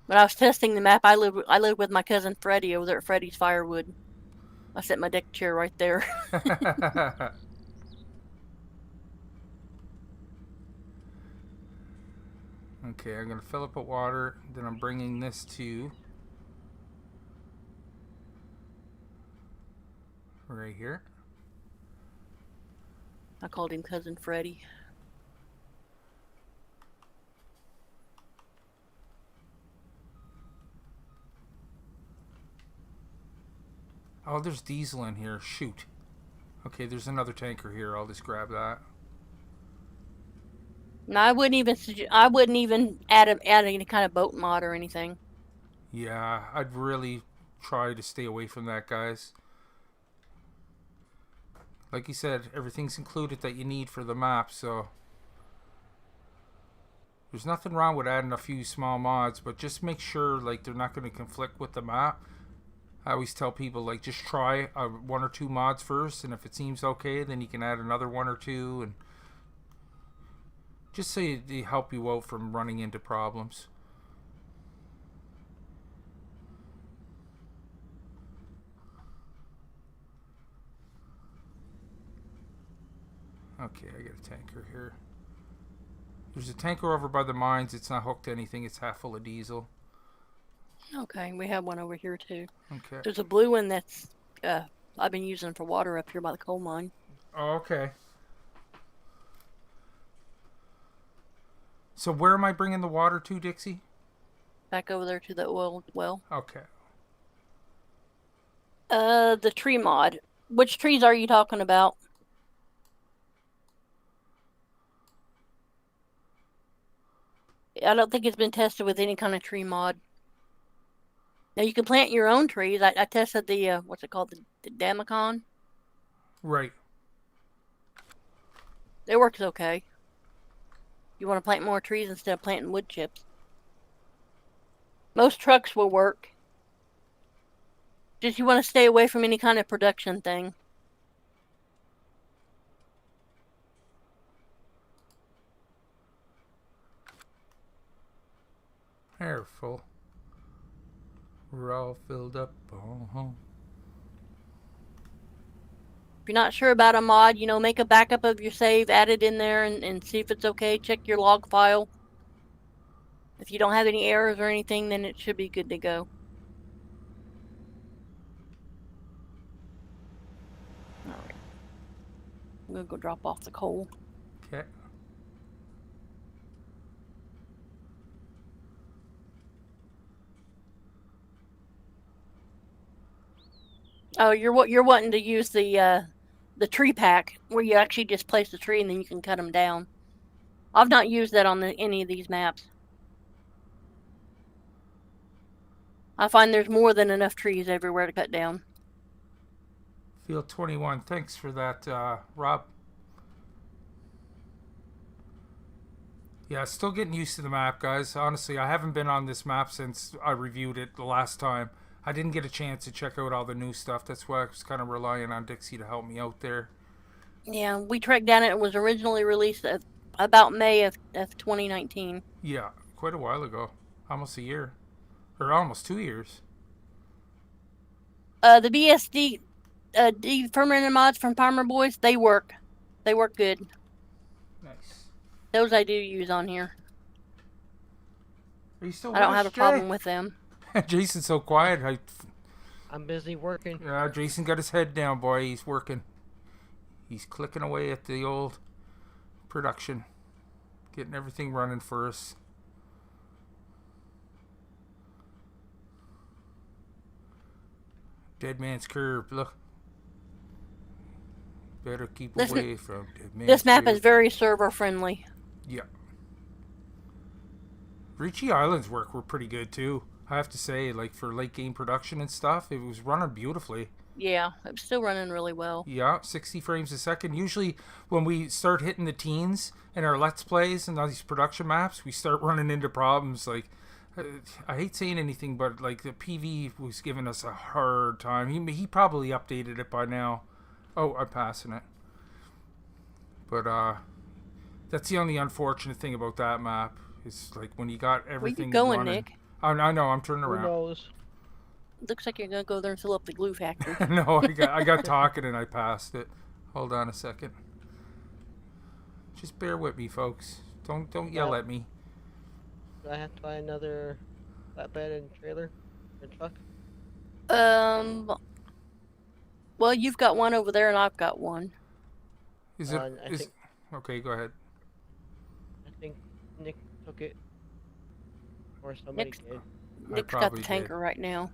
When I was testing the map, I lived with my cousin Freddie over there at Freddie's Firewood. I set my deck chair right there. Okay, I'm going to fill up with water. Then I'm bringing this to right here. I called him Cousin Freddie. Oh, there's diesel in here. Shoot. Okay, there's another tanker here. I'll just grab that. No, I wouldn't even add any kind of boat mod or anything. Yeah, I'd really try to stay away from that, guys. Like you said, everything's included that you need for the map, so there's nothing wrong with adding a few small mods, but just make sure like they're not going to conflict with the map. I always tell people like just try one or two mods first, and if it seems okay, then you can add another one or two, and just so they help you out from running into problems. Okay, I got a tanker here. There's a tanker over by the mines. It's not hooked to anything. It's half full of diesel. Okay, we have one over here too. Okay. There's a blue one that's I've been using for water up here by the coal mine. Oh, okay. So where am I bringing the water to, Dixie? Back over there to the oil well. Okay. The tree mod. Which trees are you talking about? I don't think it's been tested with any kind of tree mod. Now you can plant your own trees. I tested the what's it called, the Damacon. Right. It works okay. You want to plant more trees instead of planting wood chips. Most trucks will work. Just you want to stay away from any kind of production thing. Careful. We're all filled up. Uh-huh. If you're not sure about a mod, make a backup of your save, add it in there, and see if it's okay. Check your log file. If you don't have any errors or anything, then it should be good to go. Alright. I'm going to go drop off the coal. Okay. Oh, you're wanting to use the tree pack where you actually just place the tree and then you can cut them down. I've not used that on any of these maps. I find there's more than enough trees everywhere to cut down. Field 21. Thanks for that, Rob. Yeah, still getting used to the map, guys. Honestly, I haven't been on this map since I reviewed it the last time. I didn't get a chance to check out all the new stuff. That's why I was kind of relying on Dixie to help me out there. Yeah, we tracked down it. It was originally released about May of 2019. Yeah, quite a while ago. Almost a year. Or almost 2 years. The BSD defermented mods from Palmer Boys, they work. They work good. Nice. Those I do use on here. Are you still I don't have a problem with them. Jason's so quiet. I'm busy working. Yeah, Jason got his head down, boy. He's working. He's clicking away at the old production. Getting everything running for us. Dead Man's Curve, look. Better keep away from Dead Man's This map Curve. is very server friendly. Yeah. Ricci Island's work were pretty good too. I have to say, like for late game production and stuff, it was running beautifully. Yeah, it's still running really well. Yeah, 60 frames a second. Usually when we start hitting the teens in our Let's Plays and all these production maps, we start running into problems. Like, I hate saying anything, but like the PV was giving us a hard time. He probably updated it by now. Oh, I'm passing it. But that's the only unfortunate thing about that map. Is like when you got everything Where you going, running. Nick? Oh, I know. I'm turning Who around. knows? Looks like you're gonna go there and fill up the glue factory. No, I got talking and I passed it. Hold on a second. Just bear with me, folks. Don't yell at me. Do I have to buy another flatbed and trailer and truck? Well, you've got one over there and I've got one. Is it? Okay, go ahead. I think Nick took it, or somebody Nick's did. got the probably tanker did. right now.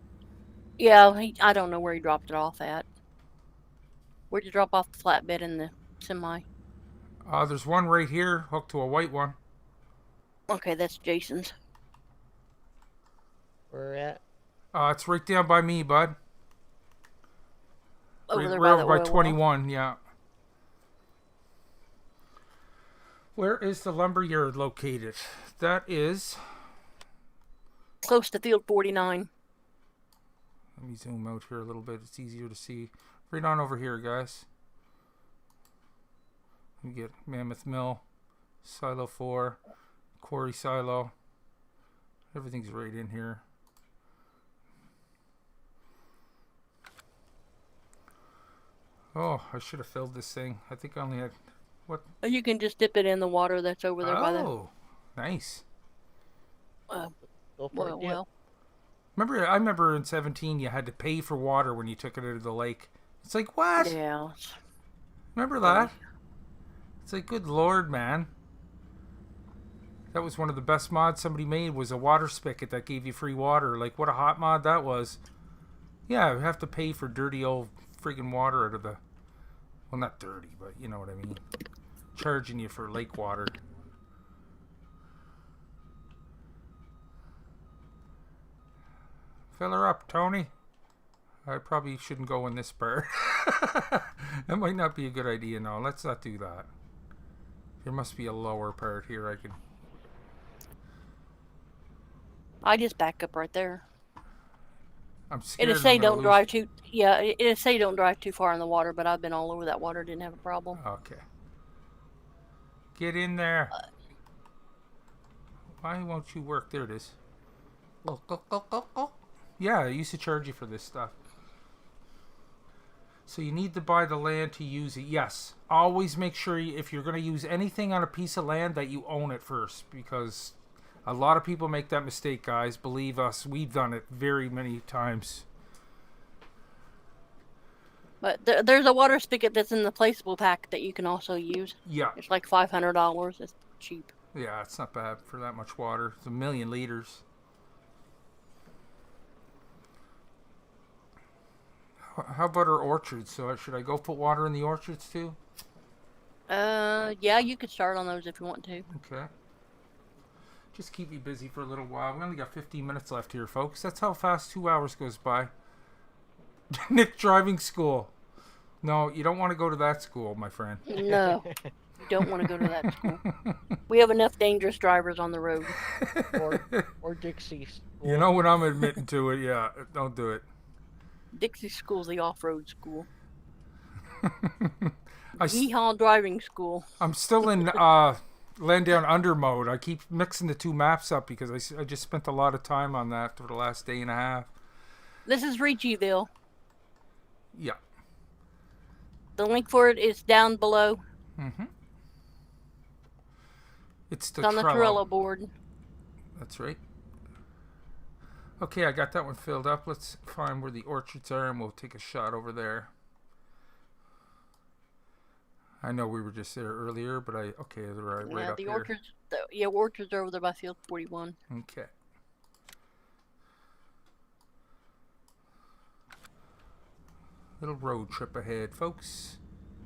Yeah, I don't know where he dropped it off at. Where'd you drop off the flatbed and the semi? There's one right here, hooked to a white one. Okay, that's Jason's. We're at. It's right down by me, bud. Over there right by the over by oil 21, yeah. Where is the lumber yard located? That is... Close to field 49. Let me zoom out here a little bit. It's easier to see. Right on over here, guys. We get Mammoth Mill, Silo 4, Quarry Silo. Everything's right in here. Oh, I should have filled this thing. I think I only had... What? You can just dip it in the water that's over there by the... Oh, nice. Go for it, yeah. Well. I remember in 17 you had to pay for water when you took it out of the lake. It's like, what? Yeah. Remember that? It's like, good lord, man. That was one of the best mods somebody made, was a water spigot that gave you free water. Like, what a hot mod that was. Yeah, we have to pay for dirty old friggin' water out of the... Well, not dirty, but you know what I mean. Charging you for lake water. Fill her up, Tony. I probably shouldn't go in this part. That might not be a good idea. No, let's not do that. There must be a lower part here I can... I just back up right there. I'm scared. It'll say don't drive too... Yeah, it'll say don't drive too far in the water, but I've been all over that water. Didn't have a problem. Okay. Get in there. Why won't you work? There it is. Yeah, I used to charge you for this stuff. So you need to buy the land to use it. Yes. Always make sure if you're going to use anything on a piece of land that you own it first. Because a lot of people make that mistake, guys. Believe us, we've done it very many times. But there's a water spigot that's in the placeable pack that you can also use. Yeah. It's like $500. It's cheap. Yeah, it's not bad for that much water. It's 1,000,000 liters. How about our orchards? So should I go put water in the orchards too? Yeah, you could start on those if you want to. Okay. Just keep me busy for a little while. We only got 15 minutes left here, folks. That's how fast 2 hours goes by. Nick driving school. No, you don't want to go to that school, my friend. No, you don't want to go to that school. We have enough dangerous drivers on the road. or Dixie. You know when I'm admitting to it, yeah. Don't do it. Dixie School's the off-road school. I Yeehaw driving school. I'm still in Land Down Under mode. I keep mixing the two maps up because I just spent a lot of time on that for the last day and a half. This is Ricciville. Yeah. The link for it is down below. Mm-hmm. It's on the Trello board. That's right. Okay, I got that one filled up. Let's find where the orchards are and we'll take a shot over there. I know we were just there earlier, but okay, they're right up the here. orchards. Orchards are over there by field 41. Okay. Little road trip ahead, folks.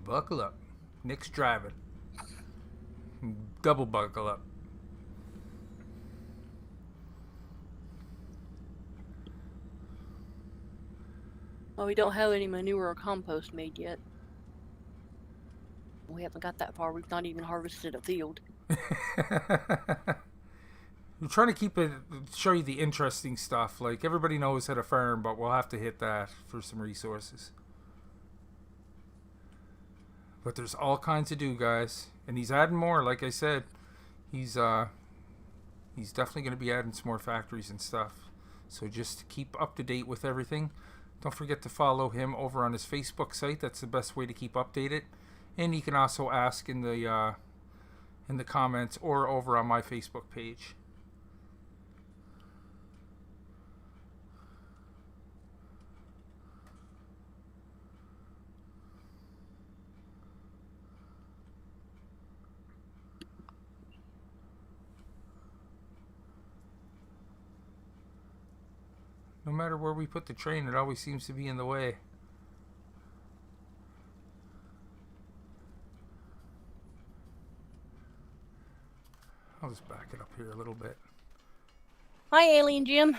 Buckle up. Nick's driving. Double buckle up. Well, we don't have any manure or compost made yet. We haven't got that far. We've not even harvested a field. We're trying to keep it, show you the interesting stuff. Like, everybody knows how to farm, but we'll have to hit that for some resources. But there's all kinds to do, guys. And he's adding more, like I said. He's definitely going to be adding some more factories and stuff. So just keep up to date with everything. Don't forget to follow him over on his Facebook site. That's the best way to keep updated. And you can also ask in the comments or over on my Facebook page. No matter where we put the train, it always seems to be in the way. I'll just back it up here a little bit. Hi, Alien Jim.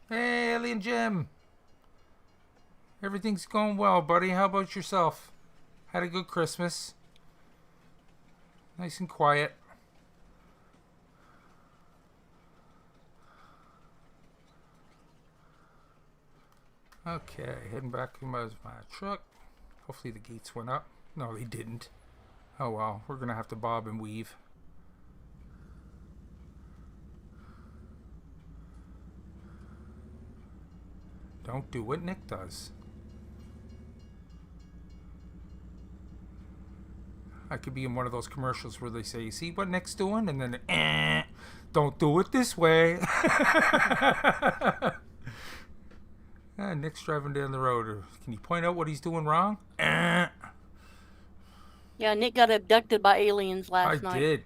Hey, Alien Jim. Everything's going well, buddy. How about yourself? Had a good Christmas. Nice and quiet. Okay, heading back to my truck. Hopefully the gates went up. No, they didn't. Oh well, we're gonna have to bob and weave. Don't do what Nick does. I could be in one of those commercials where they say, see what Nick's doing? And then, don't do it this way. Nick's driving down the road. Can you point out what he's doing wrong? Yeah, Nick got abducted by aliens last night. I did.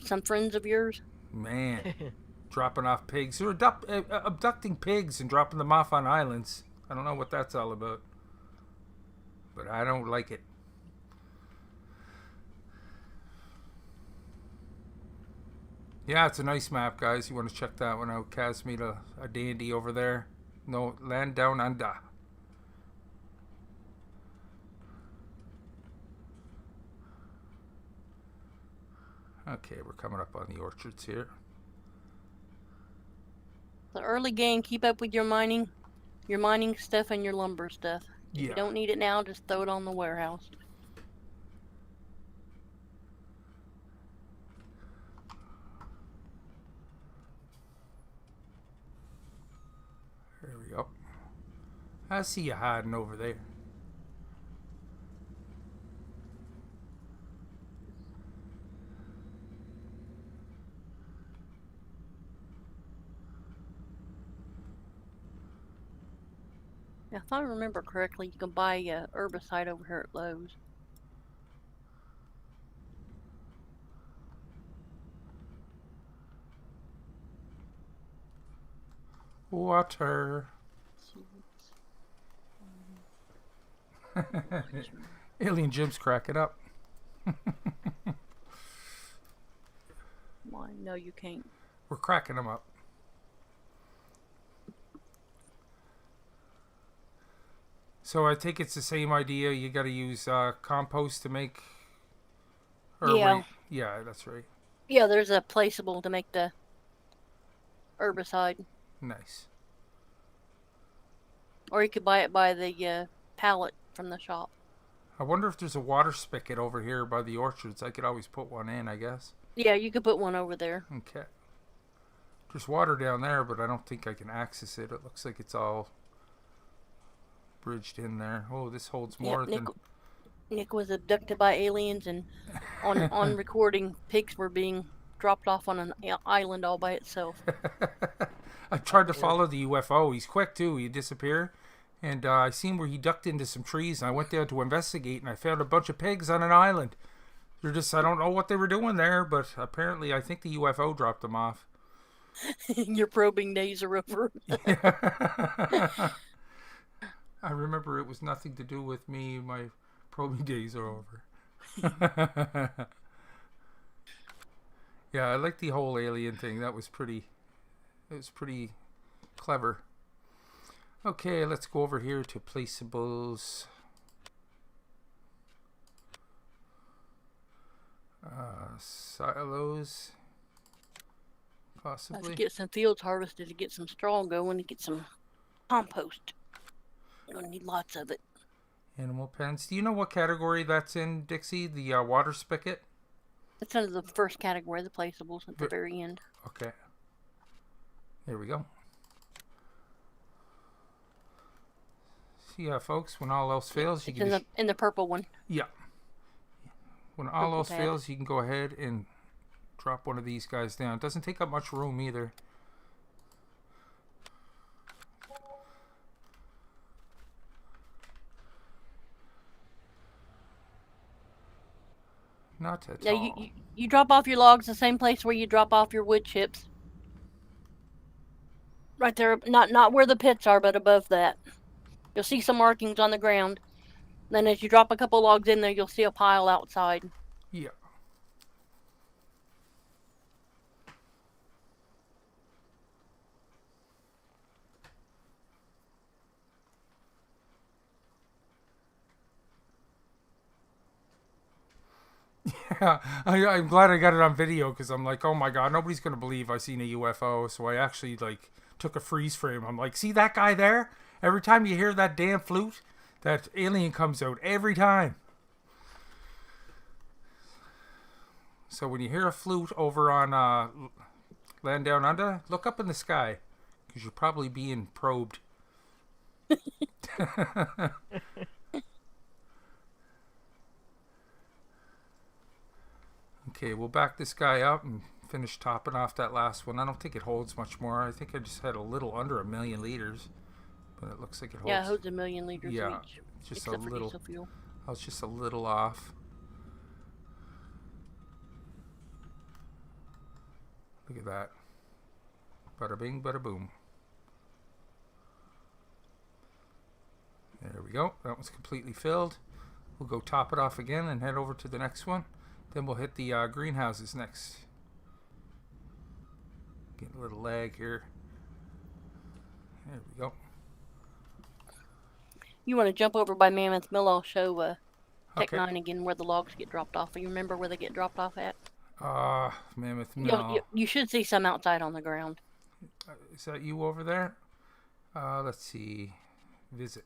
Some friends of yours? Man. Dropping off pigs. They're abducting pigs and dropping them off on islands. I don't know what that's all about. But I don't like it. Yeah, it's a nice map, guys. You want to check that one out. Kaz made a dandy over there. No, Land Down Under. Okay, we're coming up on the orchards here. The early game, keep up with your mining stuff and your lumber stuff. If you don't need it now, just throw it on the warehouse. There we go. I see you hiding over there. If I remember correctly, you can buy herbicide over here at Lowe's. Water. Alien Jim's cracking up. No, you can't. We're cracking them up. So I think it's the same idea. You got to use compost to make. Or Yeah. wait, yeah, that's right. Yeah, there's a placeable to make the herbicide. Nice. Or you could buy it by the pallet from the shop. I wonder if there's a water spigot over here by the orchards. I could always put one in, I guess. Yeah, you could put one over there. Okay. There's water down there, but I don't think I can access it. It looks like it's all bridged in there. Oh, this holds more than... Nick was abducted by aliens, and on recording, pigs were being dropped off on an island all by itself. I tried to follow the UFO. He's quick, too. He disappeared. And I seen where he ducked into some trees, and I went there to investigate, and I found a bunch of pigs on an island. They're just, I don't know what they were doing there, but apparently I think the UFO dropped them off. Your probing days are over. I remember it was nothing to do with me. My probing days are over. Yeah, I like the whole alien thing. That was pretty... It was pretty clever. Okay, let's go over here to placeables. Silos. Possibly. Let's get some fields harvested to get some straw going to get some compost. You're going to need lots of it. Animal pens. Do you know what category that's in, Dixie? The water spigot? It's under the first category, the placeables at the very end. Okay. There we go. See, folks, when all else fails, you can... in the purple one. Yeah. When all else fails, you can go ahead and drop one of these guys down. It doesn't take up much room either. Not at all. Yeah, you drop off your logs the same place where you drop off your wood chips. Right there, not where the pits are, but above that. You'll see some markings on the ground. Then as you drop a couple logs in there, you'll see a pile outside. Yeah. Yeah, I'm glad I got it on video because I'm like, oh my god, nobody's gonna believe I seen a UFO. So I actually took a freeze frame. I'm like, see that guy there? Every time you hear that damn flute, that alien comes out every time. So when you hear a flute over on Land Down Under, look up in the sky because you're probably being probed. Okay, we'll back this guy up and finish topping off that last one. I don't think it holds much more. I think I just had a little under 1 million liters, but it looks like it holds. Yeah, it holds 1 million liters yeah, each. Just except a for little. diesel fuel. I was just a little off. Look at that. Bada bing, bada boom. There we go. That one's completely filled. We'll go top it off again and head over to the next one. Then we'll hit the greenhouses next. Getting a little lag here. There we go. You want to jump over by Mammoth Mill? I'll show Tech Okay. 9 again where the logs get dropped off. You remember where they get dropped off at? Mammoth Mill. You should see some outside on the ground. Is that you over there? Let's see. Visit.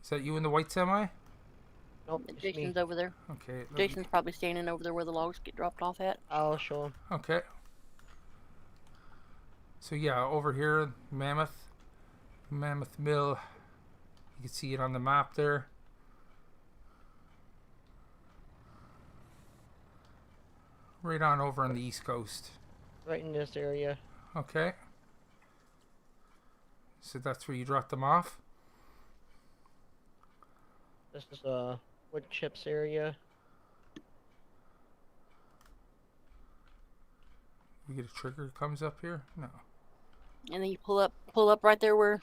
Is that you in the white semi? Nope, it's Jason's me. over there. Okay. let me- Jason's probably standing over there where the logs get dropped off at. I'll show him. Okay. So yeah, over here, Mammoth Mill. You can see it on the map there. Right on over on the east coast. Right in this area. Okay. So that's where you drop them off? This is wood chips area. We get a trigger that comes up here? No. And then you pull up right there where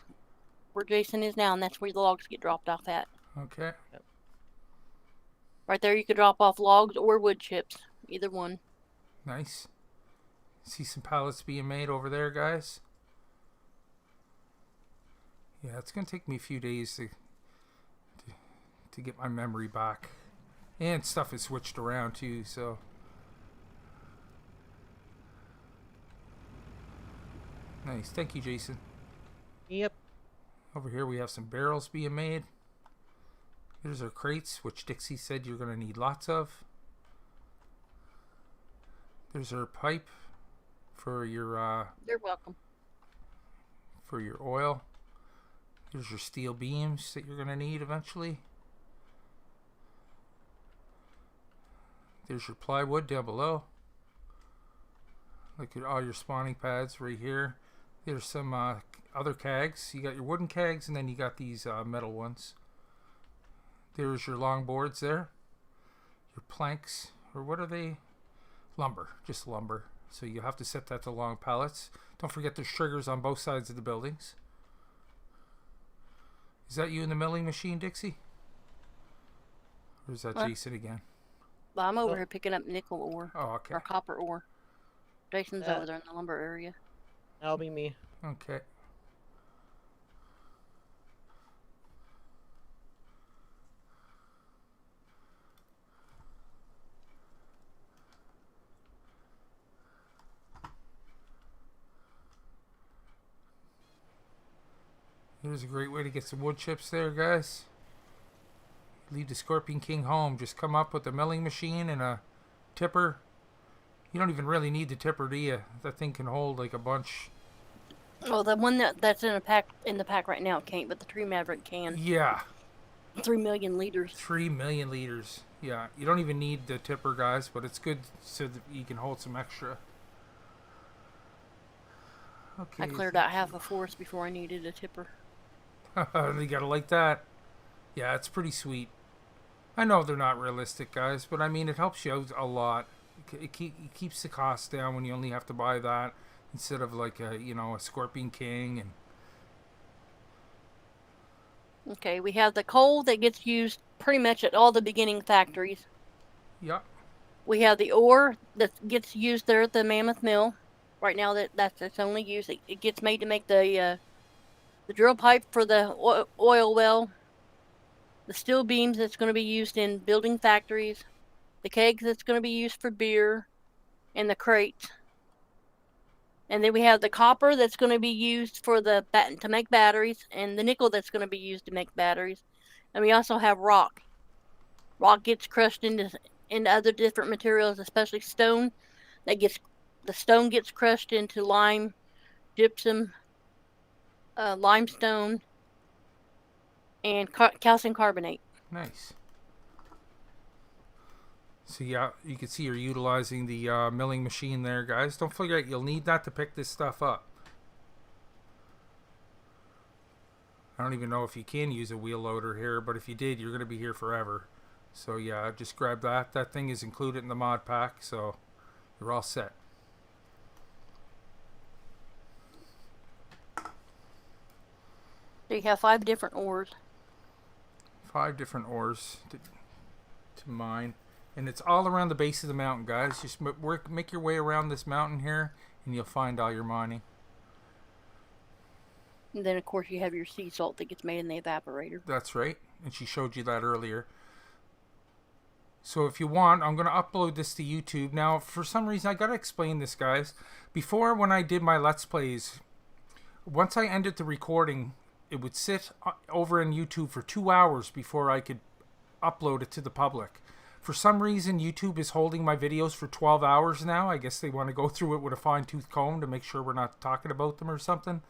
Jason is now, and that's where the logs get dropped off at. Okay. Right there you could drop off logs or wood chips. Either one. Nice. See some pallets being made over there, guys. Yeah, it's gonna take me a few days to get my memory back, and stuff is switched around too. So nice, thank you, Jason. Yep. Over here we have some barrels being made. Here's our crates, which Dixie said you're gonna need lots of. There's our pipe for your You're welcome. for your oil. There's your steel beams that you're gonna need eventually. There's your plywood down below. Look at all your spawning pads right here. There's some other kegs. You got your wooden kegs, and then you got these metal ones. There's your long boards there. Your planks, or what are they? Lumber, just lumber. So you have to set that to long pallets. Don't forget there's triggers on both sides of the buildings. Is that you in the milling machine, Dixie? Or is that What? Jason again? Well, I'm over here picking up nickel ore. Oh, okay. Or copper ore. Jason's over there in the lumber area. That'll be me. Okay. Here's a great way to get some wood chips there, guys. Leave the Scorpion King home. Just come up with a milling machine and a tipper. You don't even really need the tipper, do you? That thing can hold like a bunch. Well, the one that's in the pack right now can't, but the Tree Maverick can. Yeah. 3 million liters. 3 million liters. Yeah, you don't even need the tipper, guys, but it's good so that you can hold some extra. Okay. I cleared out half a forest before I needed a tipper. You gotta like that. Yeah, it's pretty sweet. I know they're not realistic, guys, but I mean, it helps you out a lot. It keeps the cost down when you only have to buy that instead of like a Scorpion King. And Okay, we have the coal that gets used pretty much at all the beginning factories. yeah, We have the ore that gets used there at the Mammoth Mill. Right now, that's its only use. It gets made to make the drill pipe for the oil well, the steel beams that's going to be used in building factories, the kegs that's going to be used for beer, and the crates. And then we have the copper that's going to be used for to make batteries, and the nickel that's going to be used to make batteries. And we also have rock. Rock gets crushed into other different materials, especially stone. The stone gets crushed into lime, gypsum, limestone, and calcium carbonate. nice. So yeah, you can see you're utilizing the milling machine there, guys. Don't forget, you'll need that to pick this stuff up. I don't even know if you can use a wheel loader here, but if you did, you're going to be here forever. So yeah, just grab that. That thing is included in the mod pack, so you're all set. So you have 5 different ores. 5 different ores to mine. And it's all around the base of the mountain, guys. Just make your way around this mountain here, and you'll find all your mining. And then, of course, you have your sea salt that gets made in the evaporator. That's right. And she showed you that earlier. So if you want, I'm going to upload this to YouTube. Now, for some reason, I got to explain this, guys. Before, when I did my Let's Plays, once I ended the recording, it would sit over in YouTube for 2 hours before I could upload it to the public. For some reason, YouTube is holding my videos for 12 hours now. I guess they want to go through it with a fine-tooth comb to make sure we're not talking about them or something.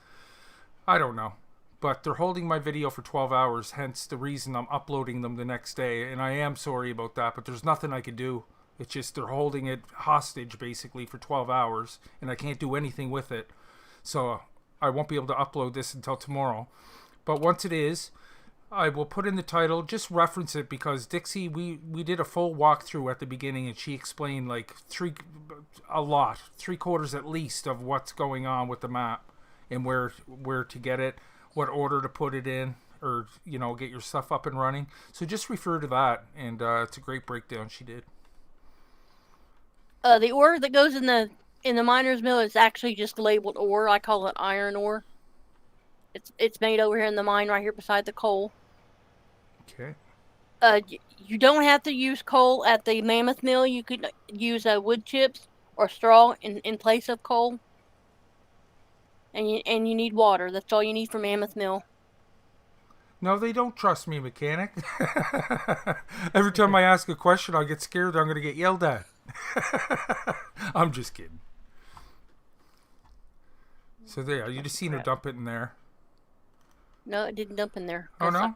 I don't know. But they're holding my video for 12 hours, hence the reason I'm uploading them the next day. And I am sorry about that, but there's nothing I could do. It's just they're holding it hostage, basically, for 12 hours, and I can't do anything with it. So I won't be able to upload this until tomorrow. But once it is, I will put in the title, just reference it, because Dixie, we did a full walkthrough at the beginning, and she explained like 3/4 at least of what's going on with the map and where to get it, what order to put it in, or get your stuff up and running. So just refer to that, and it's a great breakdown she did. The ore that goes in the In the miner's mill, it's actually just labeled ore. I call it iron ore. It's made over here in the mine right here beside the coal. Okay. You don't have to use coal at the mammoth mill. You could use wood chips or straw in place of coal. And you need water. That's all you need for mammoth mill. No, they don't trust me, mechanic. Every time I ask a question, I get scared that I'm going to get yelled at. I'm just kidding. So there, you just seen her dump it in there. No, it didn't dump in there. Oh, no?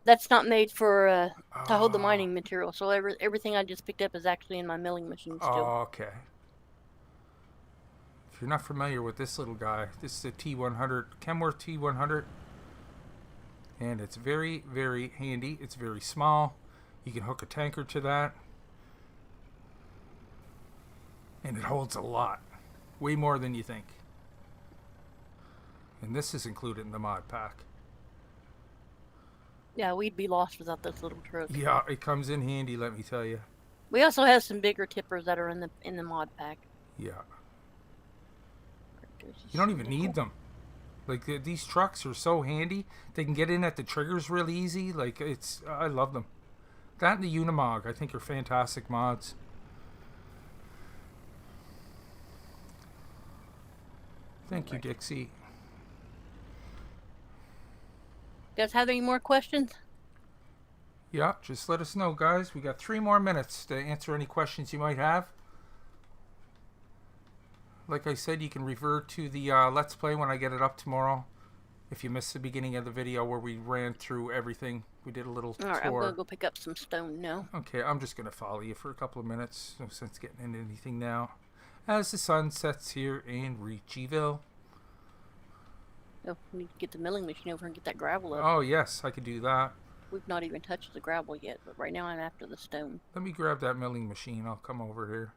That's not made for to hold the mining material. So everything I just picked up is actually in my milling machine still. Oh, okay. If you're not familiar with this little guy, this is a T100, Kenworth T100. And it's very, very handy. It's very small. You can hook a tanker to that. And it holds a lot. Way more than you think. And this is included in the mod pack. Yeah, we'd be lost without this little truck. Yeah, it comes in handy, let me tell you. We also have some bigger tippers that are in the mod pack. Yeah. You don't even need them. Like, these trucks are so handy. They can get in at the triggers real easy. Like, I love them. That and the Unimog, I think, are fantastic mods. Thank you, Dixie. You guys have any more questions? Yeah, just let us know, guys. We got 3 more minutes to answer any questions you might have. Like I said, you can revert to the Let's Play when I get it up tomorrow. If you missed the beginning of the video where we ran through everything, we did a little tour. Alright, I'm going to go pick up some stone now. Okay, I'm just going to follow you for a couple of minutes. No sense getting into anything now. As the sun sets here in Ricciville. Oh, we need to get the milling machine over and get that gravel up. Oh, yes, I could do that. We've not even touched the gravel yet, but right now I'm after the stone. Let me grab that milling machine. I'll come over here.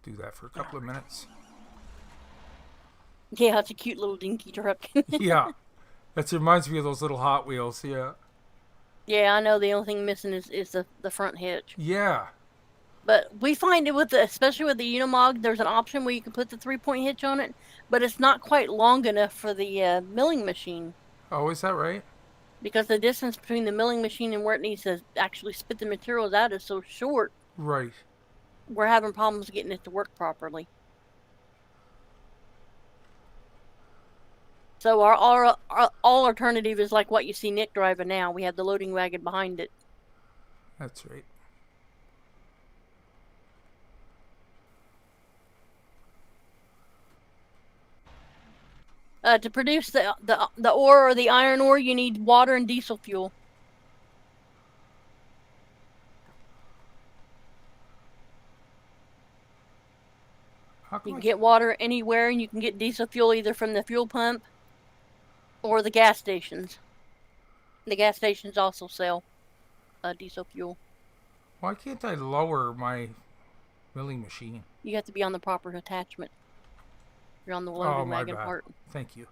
Do that for a couple of minutes. Yeah, it's a cute little dinky truck. Yeah, that reminds me of those little Hot Wheels. Yeah. Yeah, I know. The only thing missing is the front hitch. Yeah. But we find it especially with the Unimog, there's an option where you can put the 3-point hitch on it, but it's not quite long enough for the milling machine. Oh, is that right? Because the distance between the milling machine and where it needs to actually spit the materials out is so short. Right. We're having problems getting it to work properly. So our alternative is like what you see Nick driving now. We have the loading wagon behind it. That's right. To produce the ore or the iron ore, you need water and diesel fuel. You can get water anywhere, and you can get diesel fuel either from the fuel pump or the gas stations. The gas stations also sell diesel fuel. Why can't I lower my milling machine? You have to be on the proper attachment. You're on the loading wagon part. Thank you.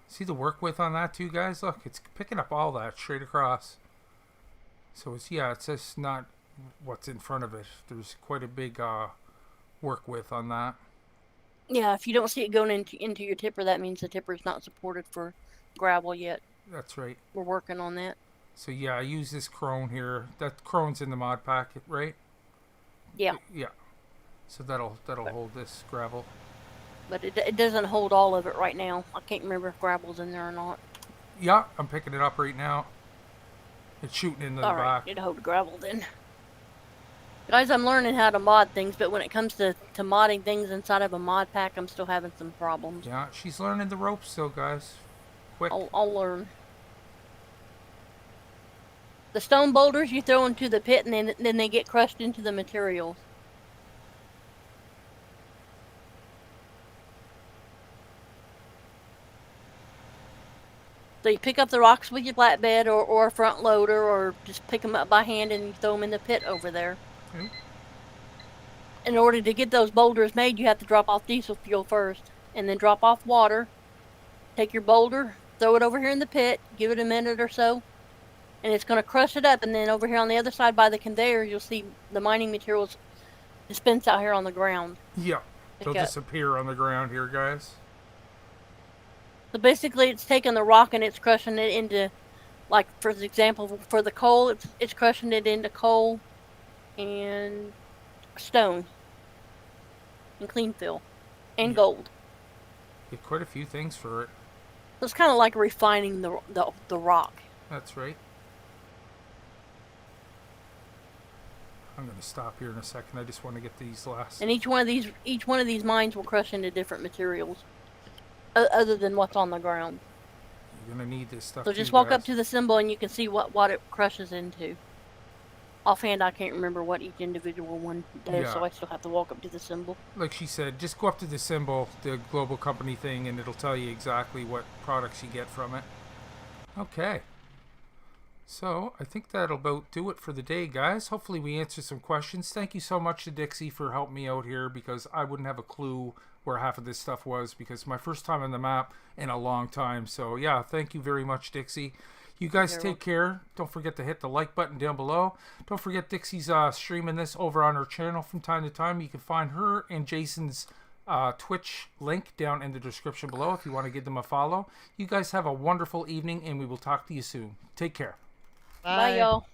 See the work width on that too, guys? Look, it's picking up all that straight across. So it's just not what's in front of it. There's quite a big work width on that. Yeah, if you don't see it going into your tipper, that means the tipper's not supported for gravel yet. That's right. We're working on that. So yeah, I use this crone here. That crone's in the mod packet, right? Yeah. Yeah. So that'll hold this gravel. But it doesn't hold all of it right now. I can't remember if gravel's in there or not. Yeah, I'm picking it up right now. It's shooting into the back. It'll hold gravel then. Guys, I'm learning how to mod things, but when it comes to modding things inside of a mod pack, I'm still having some problems. Yeah, she's learning the ropes still, guys. Quick. I'll learn. The stone boulders you throw into the pit, and then they get crushed into the materials. So you pick up the rocks with your flatbed or a front loader, or just pick them up by hand and you throw them in the pit over there. Okay. In order to get those boulders made, you have to drop off diesel fuel first, and then drop off water. Take your boulder, throw it over here in the pit, give it a minute or so, and it's going to crush it up. And then over here on the other side by the conveyor, you'll see the mining materials dispense out here on the ground. Yeah, they'll Okay. disappear on the ground here, guys. So basically, it's taking the rock and it's crushing it into, like for example, for the coal, it's crushing it into coal and stone and clean fill and Yeah. gold. Get quite a few things for it. So it's kind of like refining the rock. That's right. I'm going to stop here in a second. I just want to get these last. And each one of these mines will crush into different materials, other than what's on the ground. You're going to need this stuff. So just walk up to the symbol and you can see what it crushes into. Offhand, I can't remember what each individual one does, so Yeah. I still have to walk up to the symbol. Like she said, just go up to the symbol, the global company thing, and it'll tell you exactly what products you get from it. Okay. So, I think that'll about do it for the day, guys. Hopefully we answered some questions. Thank you so much to Dixie for helping me out here, because I wouldn't have a clue where half of this stuff was, because my first time on the map in a long time. So, yeah, thank you very much, Dixie. You guys You're take care. Don't forget to hit the like button down below. Don't forget Dixie's streaming this over on her channel from time to time. You can find her and Jason's Twitch link down in the description below if you want to give them a follow. You guys have a wonderful evening, and we will talk to you soon. Take care. Bye y'all.